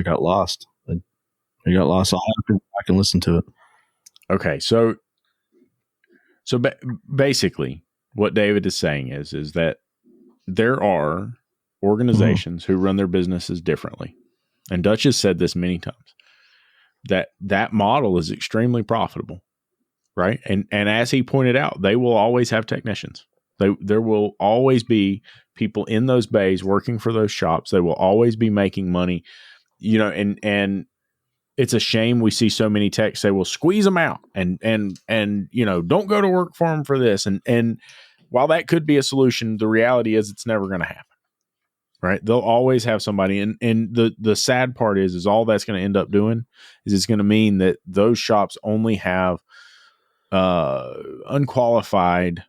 got lost. I got lost. I'll have to go back and listen to it. Okay, so basically, what David is saying is that there are organizations who run their businesses differently. And Dutch has said this many times, that model is extremely profitable, right? And as he pointed out, they will always have technicians. There will always be people in those bays working for those shops. They will always be making money, and it's a shame we see so many techs say, well, squeeze them out and don't go to work for them for this. And while that could be a solution, the reality is it's never going to happen. Right. They'll always have somebody. And the sad part is all that's going to end up doing is it's going to mean that those shops only have unqualified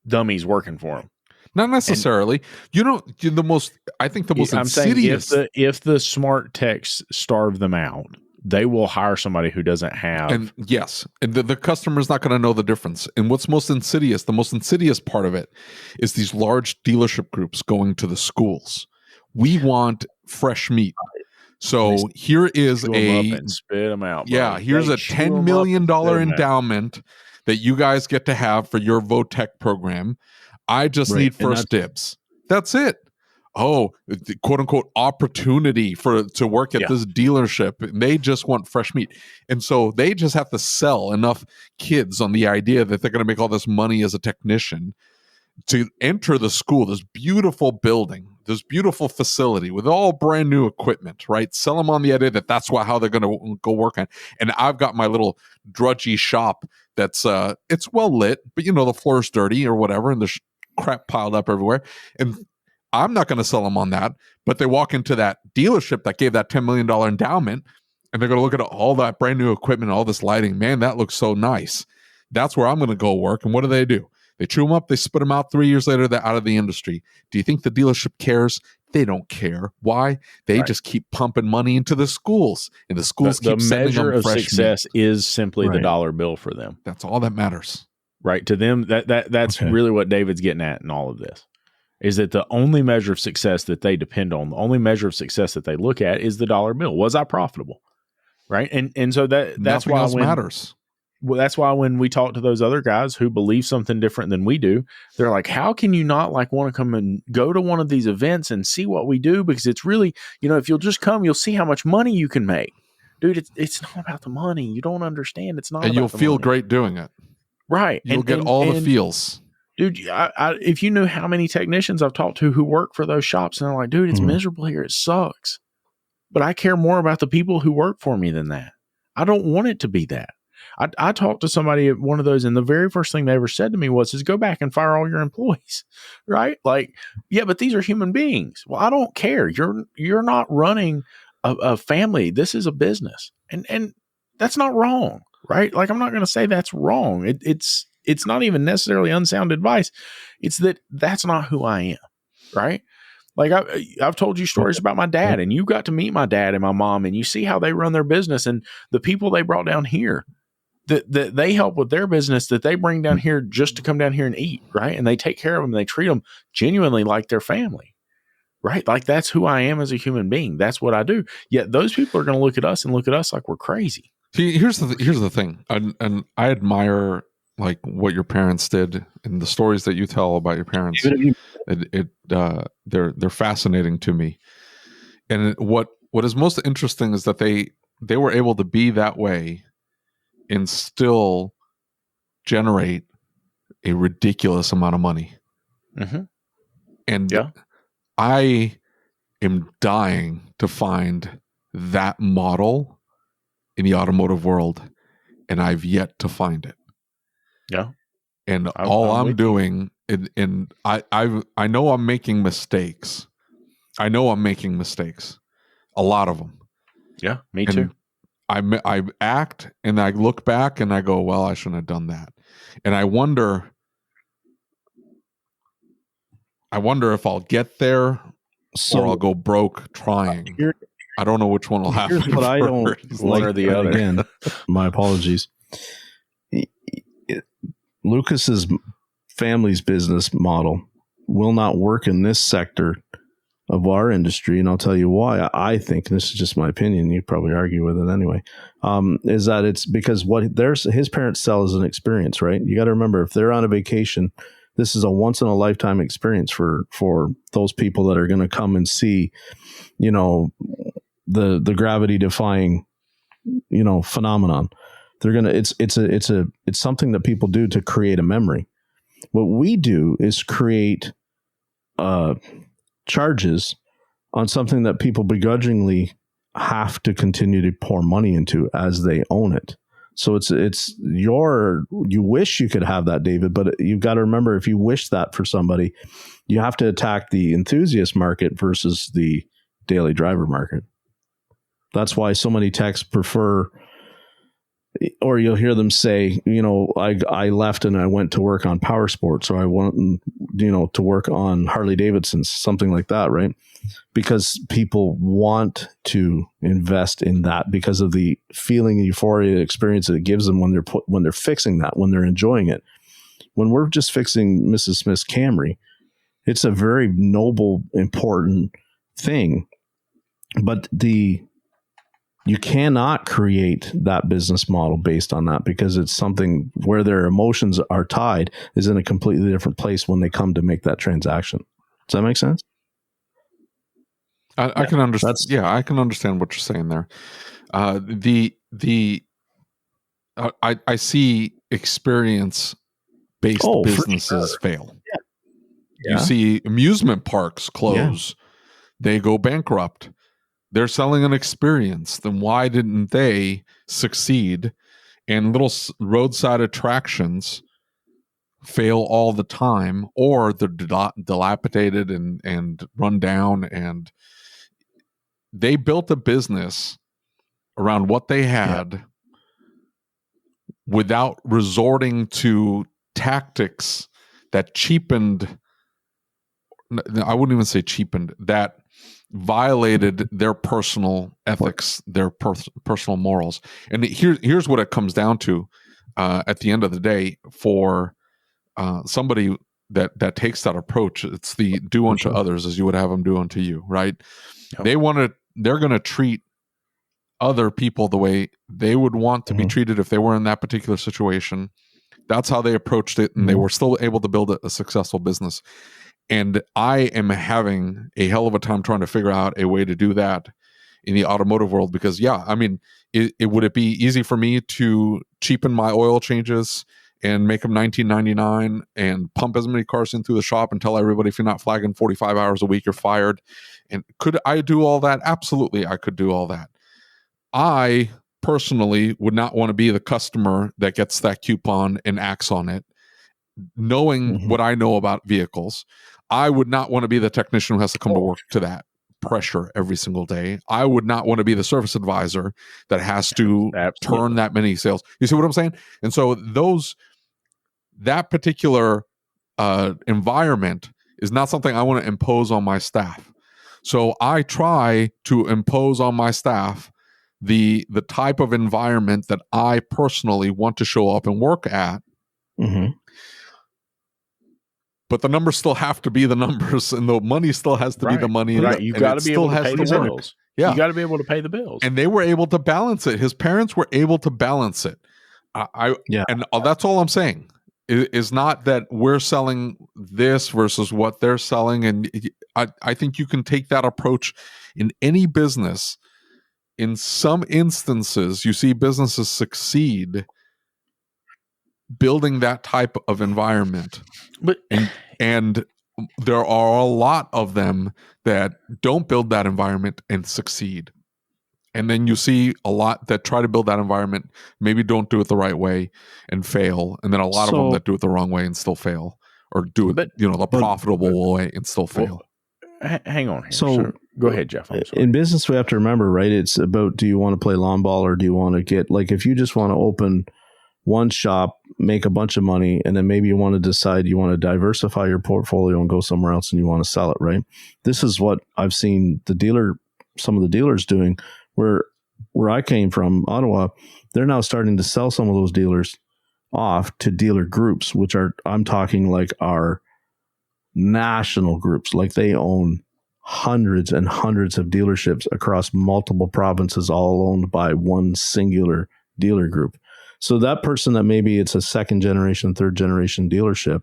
dummies working for them. Not necessarily. I think the most insidious. If the smart techs starve them out, they will hire somebody who doesn't have. And yes, and the customer's not going to know the difference. And what's the most insidious part of it is these large dealership groups going to the schools. We want fresh meat. So here is spit them out. Bro. Yeah, here's a $10 million endowment that you guys get to have for your VOTEC program. I just need first dibs. That's it. Oh, the quote unquote opportunity to work at this dealership. They just want fresh meat. And so they just have to sell enough kids on the idea that they're going to make all this money as a technician to enter the school, this beautiful building, this beautiful facility with all brand new equipment, right? Sell them on the idea that that's how they're going to go work on. And I've got my little drudgy shop that's, it's well lit, but the floor's dirty or whatever, and there's crap piled up everywhere. And I'm not going to sell them on that, but they walk into that dealership that gave that $10 million endowment, and they're going to look at all that brand new equipment, all this lighting. Man, that looks so nice. That's where I'm going to go work. And what do? They chew them up, they spit them out. 3 years later, they're out of the industry. Do you think the dealership cares? They don't care. Why? They just keep pumping money into the schools, and the schools keep sending them fresh meat. The measure of success is simply the dollar bill for them. That's all that matters. Right. To them, that's really what David's getting at in all of this. is that the only measure of success that they depend on, the only measure of success that they look at is the dollar bill. Was I profitable? Right. And so that's Nothing why else matters. Well, that's why when we talk to those other guys who believe something different than we do, they're like, how can you not like want to come and go to one of these events and see what we do? Because it's really, if you'll just come, you'll see how much money you can make. Dude, it's not about the money. You don't understand. It's not. And about you'll the feel money. great doing it. Right. You'll get all the feels. Dude, if you knew how many technicians I've talked to who work for those shops, and they're like, dude, it's miserable here. It sucks. But I care more about the people who work for me than that. I don't want it to be that. I talked to somebody at one of those, and the very first thing they ever said to me was go back and fire all your employees. Right? Like, yeah, but these are human beings. Well, I don't care. You're not running a family. This is a business. And that's not wrong. Right? Like, I'm not going to say that's wrong. It's not even necessarily unsound advice. It's that's not who I am. Right? Like I've told you stories about my dad, and you got to meet my dad and my mom, and you see how they run their business and the people they brought down here that they help with their business, that they bring down here just to come down here and eat. Right. And they take care of them. They treat them genuinely like their family. Right. Like that's who I am as a human being. That's what I do. Yet those people are going to look at us like we're crazy. See, here's the thing. And I admire like what your parents did and the stories that you tell about your parents. They're fascinating to me. And what is most interesting is that they were able to be that way and still generate a ridiculous amount of money. Mm-hmm. And I am dying to find that model in the automotive world, and I've yet to find it. Yeah. And I'm doing, and I know I'm making mistakes. A lot of them. Yeah, me too. I act and I look back and I go, well, I shouldn't have done that. And I wonder if I'll get there or I'll go broke trying. I don't know which one will happen. Here's what I don't like. One or the other. Again, my apologies. Lucas's family's business model will not work in this sector of our industry, and I'll tell you why. I think, and this is just my opinion, you probably argue with it anyway, is that it's because what his parents sell is an experience, right? You got to remember, if they're on a vacation, this is a once in a lifetime experience for those people that are going to come and see, the gravity defying, phenomenon. They're gonna. It's something that people do to create a memory. What we do is create charges on something that people begrudgingly have to continue to pour money into as they own it. So you wish you could have that, David, but you've got to remember, if you wish that for somebody, you have to attack the enthusiast market versus the daily driver market. That's why so many techs prefer, or you'll hear them say, I left and I went to work on power sports, or I went, to work on Harley Davidsons, something like that, right? Because people want to invest in that because of the feeling and euphoria experience that it gives them when they're fixing that, when they're enjoying it. When we're just fixing Mrs. Smith's Camry, it's a very noble, important thing, but you cannot create that business model based on that, because it's something where their emotions are tied is in a completely different place when they come to make that transaction. Does that make sense? I can understand. I can understand what you're saying there. I see experience-based businesses fail. Yeah. You see amusement parks close. Yeah. They go bankrupt. They're selling an experience. Then why didn't they succeed? And little roadside attractions fail all the time, or they're dilapidated and run down. And they built a business around what they had without resorting to tactics that cheapened. I wouldn't even say cheapened, that violated their personal ethics, their personal morals. And here's what it comes down to at the end of the day for somebody that takes that approach. It's the do unto others as you would have them do unto you, right? Yep. They're going to treat other people the way they would want to be treated if they were in that particular situation. That's how they approached it, and they were still able to build a successful business. And I am having a hell of a time trying to figure out a way to do that in the automotive world, because would it be easy for me to cheapen my oil changes and make them $19.99 and pump as many cars in through the shop and tell everybody, if you're not flagging 45 hours a week, you're fired? And could I do all that? Absolutely, I could do all that. I personally would not want to be the customer that gets that coupon and acts on it, knowing what I know about vehicles. I would not want to be the technician who has to come to work to that pressure every single day. I would not want to be the service advisor that has to turn that many sales. You see what I'm saying? And so that particular environment is not something I want to impose on my staff. So I try to impose on my staff the type of environment that I personally want to show up and work at. But the numbers still have to be the numbers, and the money still has to be the money. Right. You've got to be able to pay the bills. Yeah. You got to be able to pay the bills. And they were able to balance it. His parents were able to balance it. And that's all I'm saying. Is not that we're selling this versus what they're selling. And I think you can take that approach in any business. In some instances, you see businesses succeed building that type of environment. And there are a lot of them that don't build that environment and succeed. And then you see a lot that try to build that environment, maybe don't do it the right way and fail. And then a lot of them that do it the wrong way and still fail, or do it the profitable way and still fail. Hang on here. So go ahead, Jeff. In business, we have to remember, right? It's about, do you want to play long ball, or do you want to get, like, if you just want to open one shop, make a bunch of money, and then maybe you want to decide you want to diversify your portfolio and go somewhere else and you want to sell it, right? This is what I've seen some of the dealers doing. Where I came from, Ottawa, they're now starting to sell some of those dealers off to dealer groups, which I'm talking like our national groups. Like, they own hundreds and hundreds of dealerships across multiple provinces, all owned by one singular dealer group. So that person that maybe it's a second generation, third generation dealership,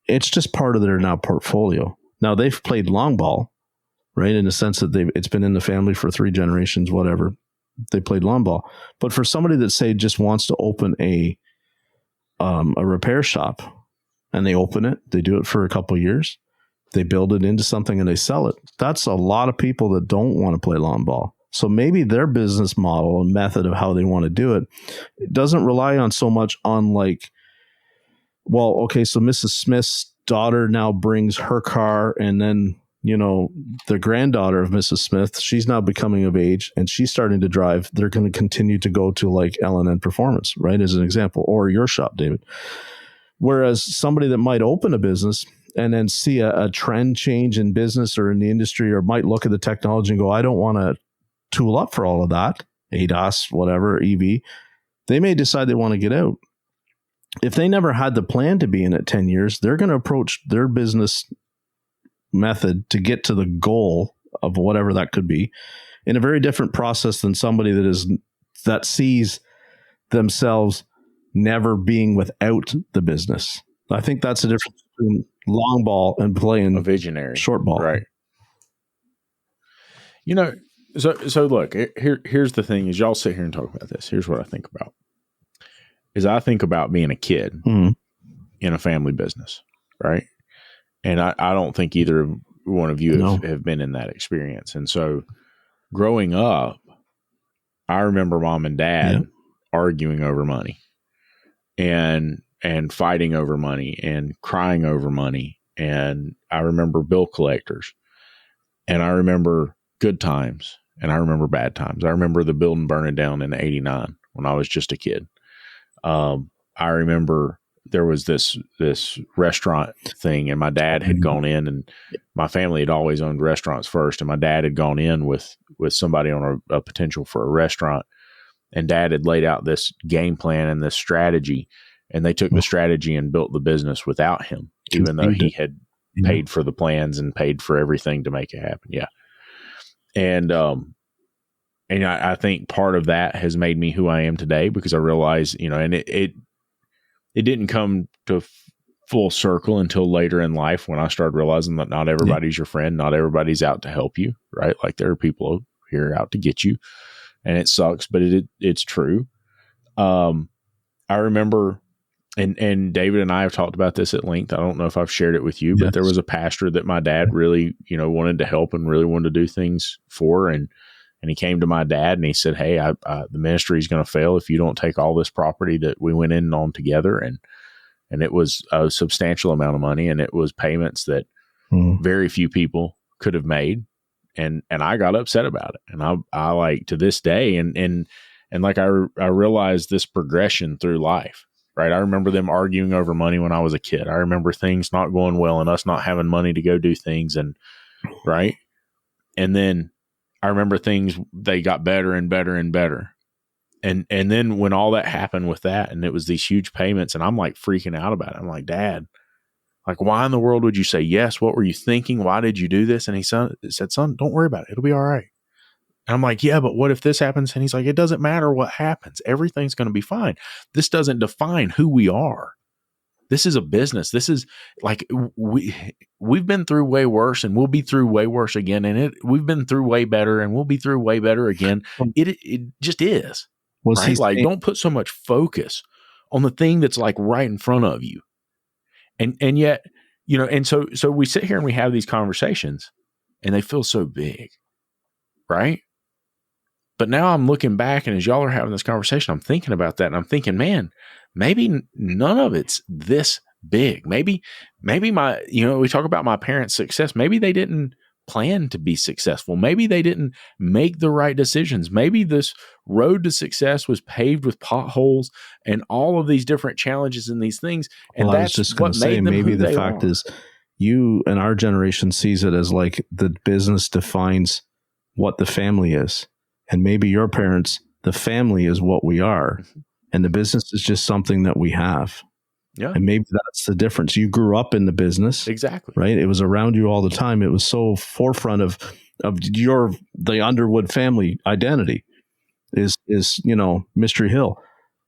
it's just part of their now portfolio. Now, they've played long ball, right? In the sense that it's been in the family for 3 generations, whatever. They played long ball. But for somebody that, say, just wants to open a repair shop, and they open it, they do it for a couple of years, they build it into something and they sell it. That's a lot of people that don't want to play long ball. So maybe their business model and method of how they want to do it doesn't rely on so much on, like, well, okay, so Mrs. Smith's daughter now brings her car, and then, the granddaughter of Mrs. Smith, she's now becoming of age and she's starting to drive. They're going to continue to go to, like, L&N Performance, right? As an example, or your shop, David. Whereas somebody that might open a business and then see a trend change in business or in the industry, or might look at the technology and go, I don't want to tool up for all of that, ADAS, whatever, EV, they may decide they want to get out. If they never had the plan to be in it 10 years, they're going to approach their business method to get to the goal of whatever that could be in a very different process than somebody that sees themselves never being without the business. I think that's the difference between long ball and playing a visionary short ball. Right. So look, here's the thing: is y'all sit here and talk about this. Here's what I think about: is I think about being a kid in a family business, right? And I don't think either one of you have been in that experience. And so, growing up, I remember mom and dad arguing over money, and fighting over money, and crying over money. And I remember bill collectors, and I remember good times, and I remember bad times. I remember the building burning down in '89 when I was just a kid. I remember there was this restaurant thing, and my dad had gone in, and my family had always owned restaurants first. And my dad had gone in with somebody on a potential for a restaurant, and dad had laid out this game plan and this strategy. And they took the strategy and built the business without him, even though he had paid for the plans and paid for everything to make it happen. Yeah. And I think part of that has made me who I am today, because I realized, and it didn't come to full circle until later in life, when I started realizing that not everybody's your friend. Not everybody's out to help you, right? Like, there are people here out to get you, and it sucks, but it's true. I remember, and David and I have talked about this at length. I don't know if I've shared it with you, but there was a pastor that my dad really, wanted to help and really wanted to do things for. And he came to my dad and he said, "Hey, the ministry is going to fail if you don't take all this property that we went in on together." And it was a substantial amount of money, and it was payments that very few people could have made. And I got upset about it. And I like, to this day, and like I realized this progression through life, right? I remember them arguing over money when I was a kid. I remember things not going well and us not having money to go do things, and right. And then I remember things, they got better and better and better. And then when all that happened with that, and it was these huge payments, and I'm like freaking out about it. I'm like, "Dad, like, why in the world would you say yes? What were you thinking? Why did you do this?" And he said, "Son, don't worry about it. It'll be all right." And I'm like, "Yeah, but what if this happens?" And he's like, "It doesn't matter what happens. Everything's going to be fine. This doesn't define who we are. This is a business. This is like, we've been through way worse, and we'll be through way worse again. And we've been through way better, and we'll be through way better again." It just is. Right? Like, don't put so much focus on the thing that's like right in front of you. And yet, and so we sit here and we have these conversations, and they feel so big, right? But now I'm looking back, and as y'all are having this conversation, I'm thinking about that, and I'm thinking, man, maybe none of it's this big. Maybe my, we talk about my parents' success. Maybe they didn't plan to be successful. Maybe they didn't make the right decisions. Maybe this road to success was paved with potholes and all of these different challenges and these things. And that's just what made them maybe the fact is, you and our generation sees it as like the business defines what the family is. And maybe your parents, the family is what we are. And the business is just something that we have. Yeah. And maybe that's the difference. You grew up in the business. Exactly. Right? It was around you all the time. It was so forefront of the Underwood family identity is Mystery Hill.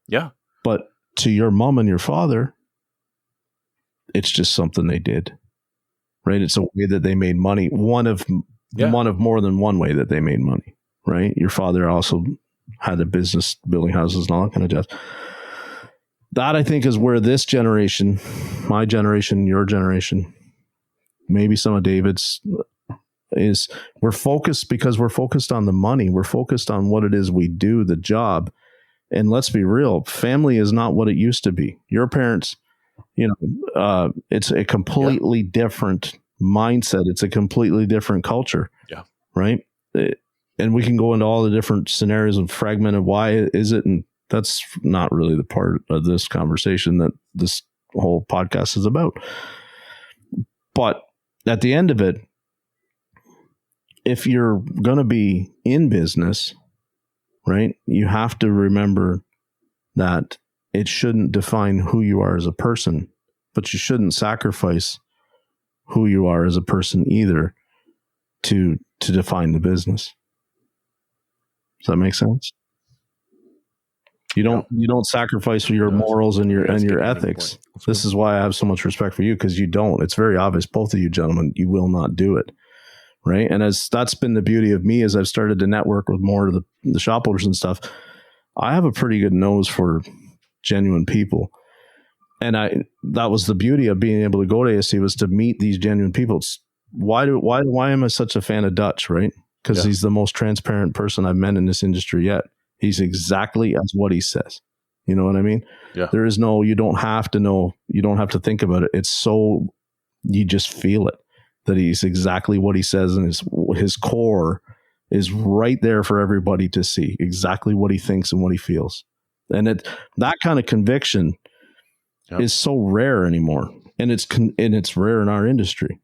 Yeah. But to your mom and your father, it's just something they did. Right? It's a way that they made money. One of more than one way that they made money. Right? Your father also had a business building houses and all that kind of stuff. That, I think, is where this generation, my generation, your generation, maybe some of David's, is we're focused because we're focused on the money. We're focused on what it is we do, the job. And let's be real, family is not what it used to be. Your parents, it's a completely different mindset. It's a completely different culture. Yeah. Right? And we can go into all the different scenarios and fragmented why is it, and that's not really the part of this conversation that this whole podcast is about. But at the end of it, if you're going to be in business, right, you have to remember that it shouldn't define who you are as a person, but you shouldn't sacrifice who you are as a person either to define the business. Does that make sense? You don't sacrifice your morals and your ethics. This is why I have so much respect for you, because you don't. It's very obvious, both of you gentlemen, you will not do it. Right. And as that's been the beauty of me as I've started to network with more of the shop owners and stuff, I have a pretty good nose for genuine people. And that was the beauty of being able to go to ASC, was to meet these genuine people. Why am I such a fan of Dutch, right? Because he's the most transparent person I've met in this industry yet. He's exactly as what he says. You know what I mean? Yeah. There is you don't have to know, you don't have to think about it. It's so, you just feel it, that he's exactly what he says, and his core is right there for everybody to see exactly what he thinks and what he feels. And that kind of conviction is so rare anymore. And it's rare in our industry.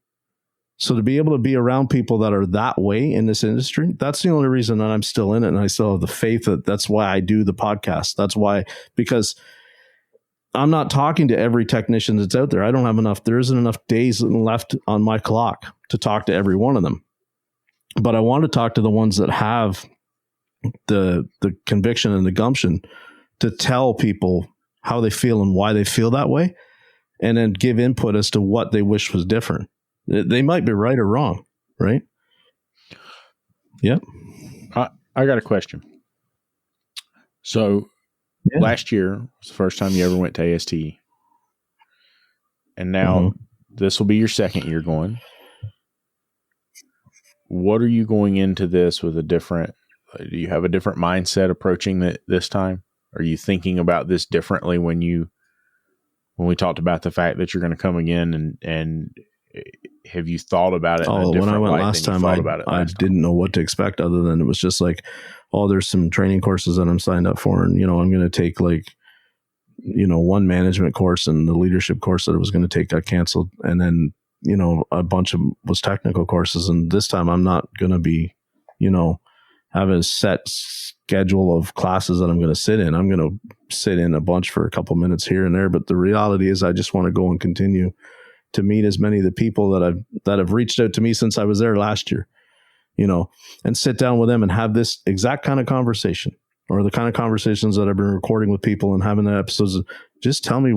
So to be able to be around people that are that way in this industry, that's the only reason that I'm still in it. And I still have the faith that's why I do the podcast. That's why, because I'm not talking to every technician that's out there. I don't have enough. There isn't enough days left on my clock to talk to every one of them. But I want to talk to the ones that have the conviction and the gumption to tell people how they feel and why they feel that way, and then give input as to what they wish was different. They might be right or wrong, right? Yep. I got a question. So last year was the first time you ever went to AST. And now this will be your second year going. What are you going into this with do you have a different mindset approaching this time? Are you thinking about this differently when we talked about the fact that you're going to come again, and have you thought about it? When I went last time, I didn't know what to expect other than it was just like, oh, there's some training courses that I'm signed up for. And, I'm going to take one management course, and the leadership course that I was going to take got canceled. And then, a bunch of was technical courses. And this time I'm not going to be, have a set schedule of classes that I'm going to sit in. I'm going to sit in a bunch for a couple minutes here and there. But the reality is I just want to go and continue to meet as many of the people that have reached out to me since I was there last year, and sit down with them and have this exact kind of conversation, or the kind of conversations that I've been recording with people and having the episodes. Just tell me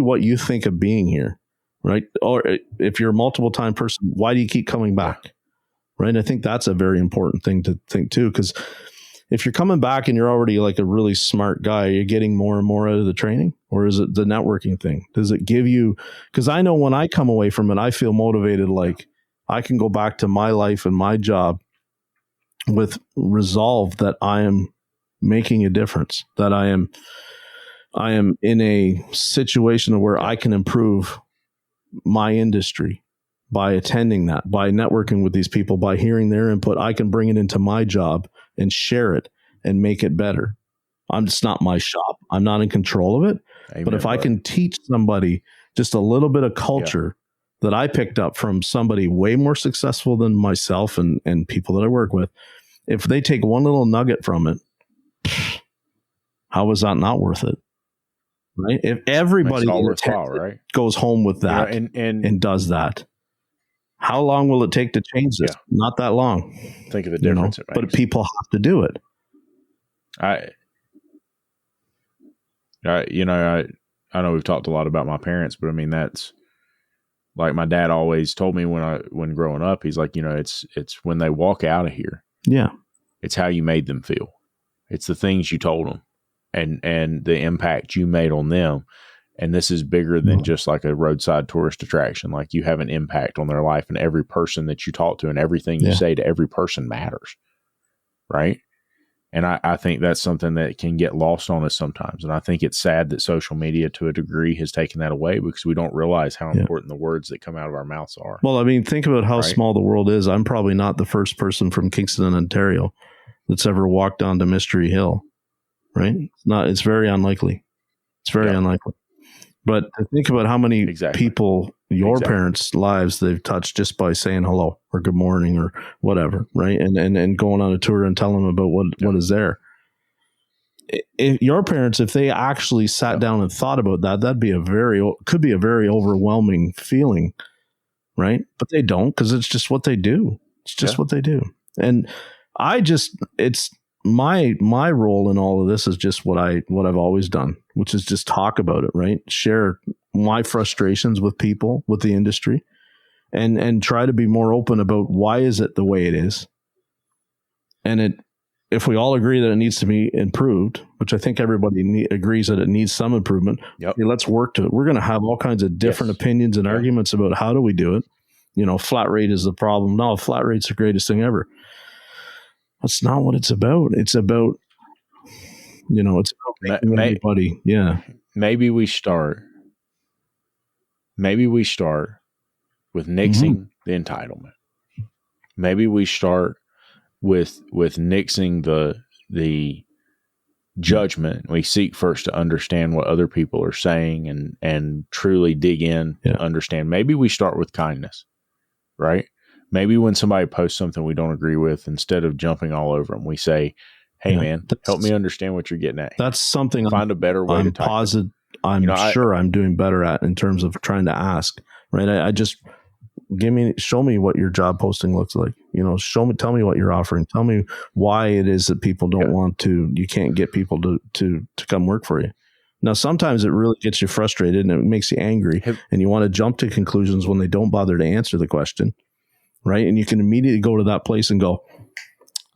what you think of being here, right? Or if you're a multiple time person, why do you keep coming back? Right. And I think that's a very important thing to think too, because if you're coming back and you're already like a really smart guy, you're getting more and more out of the training, or is it the networking thing? Does it give you, because I know when I come away from it, I feel motivated. Like I can go back to my life and my job with resolve that I am making a difference, that I am in a situation where I can improve my industry by attending that, by networking with these people, by hearing their input. I can bring it into my job and share it and make it better. It's not my shop. I'm not in control of it. Amen, but if I can teach somebody just a little bit of culture that I picked up from somebody way more successful than myself and people that I work with, if they take one little nugget from it, how is that not worth it? Right? If everybody goes home with that and does that, how long will it take to change this? Yeah. Not that long. Think of the difference it makes. But people have to do it. I know we've talked a lot about my parents, but I mean, that's like my dad always told me when growing up, he's like, it's when they walk out of here. Yeah. It's how you made them feel. It's the things you told them and the impact you made on them. And this is bigger than just like a roadside tourist attraction. Like you have an impact on their life, and every person that you talk to and everything you say to every person matters. Right. And I think that's something that can get lost on us sometimes. And I think it's sad that social media to a degree has taken that away, because we don't realize how important the words that come out of our mouths are. Well, I mean, think about how small the world is. I'm probably not the first person from Kingston, Ontario that's ever walked onto Mystery Hill. Right. It's very unlikely. It's very unlikely. But think about how many people, your parents' lives they've touched just by saying hello or good morning or whatever, right? And going on a tour and telling them about what is there. If your parents, if they actually sat down and thought about that, could be a very overwhelming feeling, right? But they don't, because it's just what they do. It's just what they do. And it's my role in all of this is just what I've always done, which is just talk about it, right? Share my frustrations with people, with the industry, and try to be more open about why is it the way it is. And if we all agree that it needs to be improved, which I think everybody agrees that it needs some improvement, let's work to it. We're going to have all kinds of different opinions and arguments about how do we do it. Flat rate is the problem. No, flat rate's the greatest thing ever. That's not what it's about. It's about, it's about making everybody. Yeah. Maybe we start with nixing the entitlement. Maybe we start with nixing the judgment. We seek first to understand what other people are saying and truly dig in to understand. Maybe we start with kindness, right? Maybe when somebody posts something we don't agree with, instead of jumping all over them, we say, hey, man, help me understand what you're getting at. That's something find a better way to type I'm sure I'm doing better at in terms of trying to ask, right? I just show me what your job posting looks like. Tell me what you're offering. Tell me why it is that people don't want to, you can't get people to come work for you. Now, sometimes it really gets you frustrated and it makes you angry and you want to jump to conclusions when they don't bother to answer the question, right? And you can immediately go to that place and go,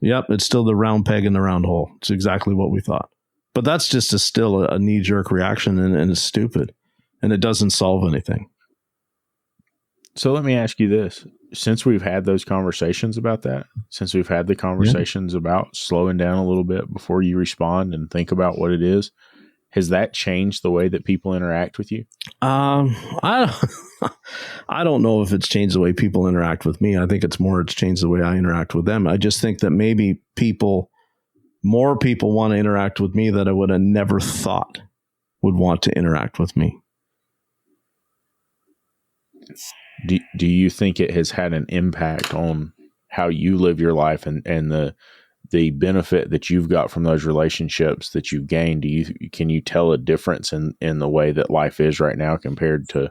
yep, it's still the round peg in the round hole. It's exactly what we thought. But that's just still a knee-jerk reaction and it's stupid and it doesn't solve anything. So let me ask you this. Since we've had those conversations about that, since we've had the conversations about slowing down a little bit before you respond and think about what it is, has that changed the way that people interact with you? I don't know if it's changed the way people interact with me. I think it's changed the way I interact with them. I just think that maybe more people want to interact with me that I would have never thought would want to interact with me. Do you think it has had an impact on how you live your life and the benefit that you've got from those relationships that you've gained? Can you tell a difference in the way that life is right now compared to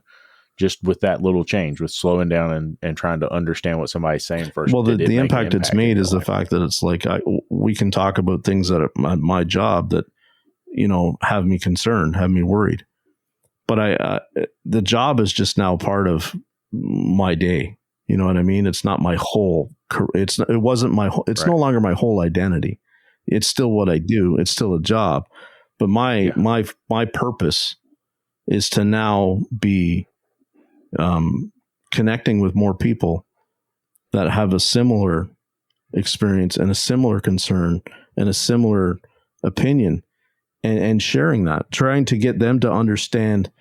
just with that little change, with slowing down and trying to understand what somebody's saying first? Well, the impact it's made is the fact that it's like we can talk about things that are my job that, have me concerned, have me worried. But the job is just now part of my day. You know what I mean? It's not my whole. It's no longer my whole identity. It's still what I do. It's still a job. But my purpose is to now be connecting with more people that have a similar experience and a similar concern and a similar opinion, and sharing that, trying to get them to understand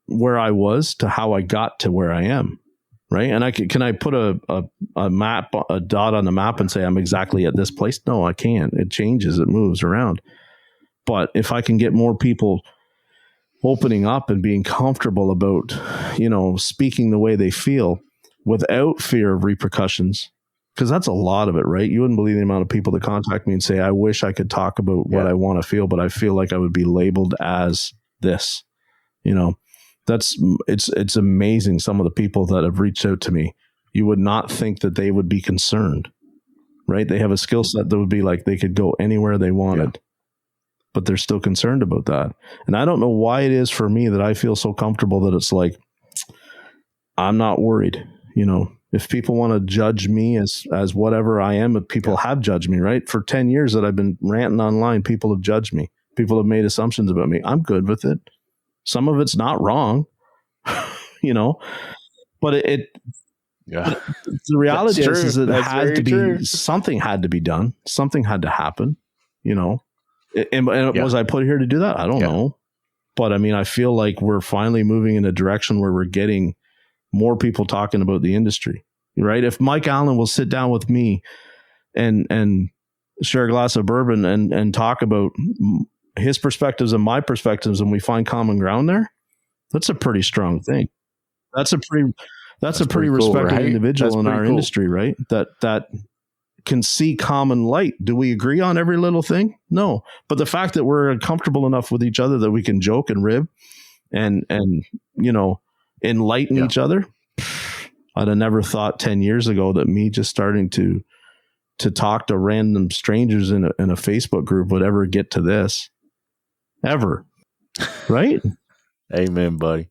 where I was to how I got to where I am. Right. And can I put a map, a dot on the map and say I'm exactly at this place? No, I can't. It changes. It moves around. But if I can get more people opening up and being comfortable about, speaking the way they feel without fear of repercussions, because that's a lot of it, right? You wouldn't believe the amount of people that contact me and say, I wish I could talk about what I want to feel, but I feel like I would be labeled as this, It's amazing. Some of the people that have reached out to me, you would not think that they would be concerned, right? They have a skill set that would be like they could go anywhere they wanted, but they're still concerned about that. And I don't know why it is for me that I feel so comfortable that it's like, I'm not worried. If people want to judge me as whatever I am, people have judged me, right? For 10 years that I've been ranting online, people have judged me. People have made assumptions about me. I'm good with it. Some of it's not wrong, but the reality is it had to be, something had to be done. Something had to happen, and was I put here to do that? I don't know. But I mean, I feel like we're finally moving in a direction where we're getting more people talking about the industry, right? If Mike Allen will sit down with me and share a glass of bourbon and talk about his perspectives and my perspectives, and we find common ground there, that's a pretty strong thing. That's a pretty respected cool, right? Individual in our industry, right? That can see common light. Do we agree on every little thing? No. But the fact that we're comfortable enough with each other that we can joke and rib and enlighten each other. I'd have never thought 10 years ago that me just starting to talk to random strangers in a Facebook group would ever get to this. Ever. Right? Amen, buddy.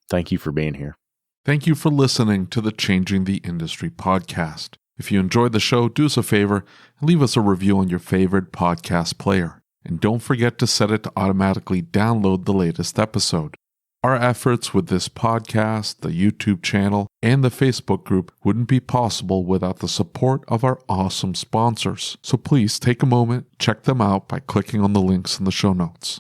Thank you for being here. Thank you for listening to the Changing the Industry podcast. If you enjoyed the show, do us a favor and leave us a review on your favorite podcast player. And don't forget to set it to automatically download the latest episode. Our efforts with this podcast, the YouTube channel, and the Facebook group wouldn't be possible without the support of our awesome sponsors. So please take a moment, check them out by clicking on the links in the show notes.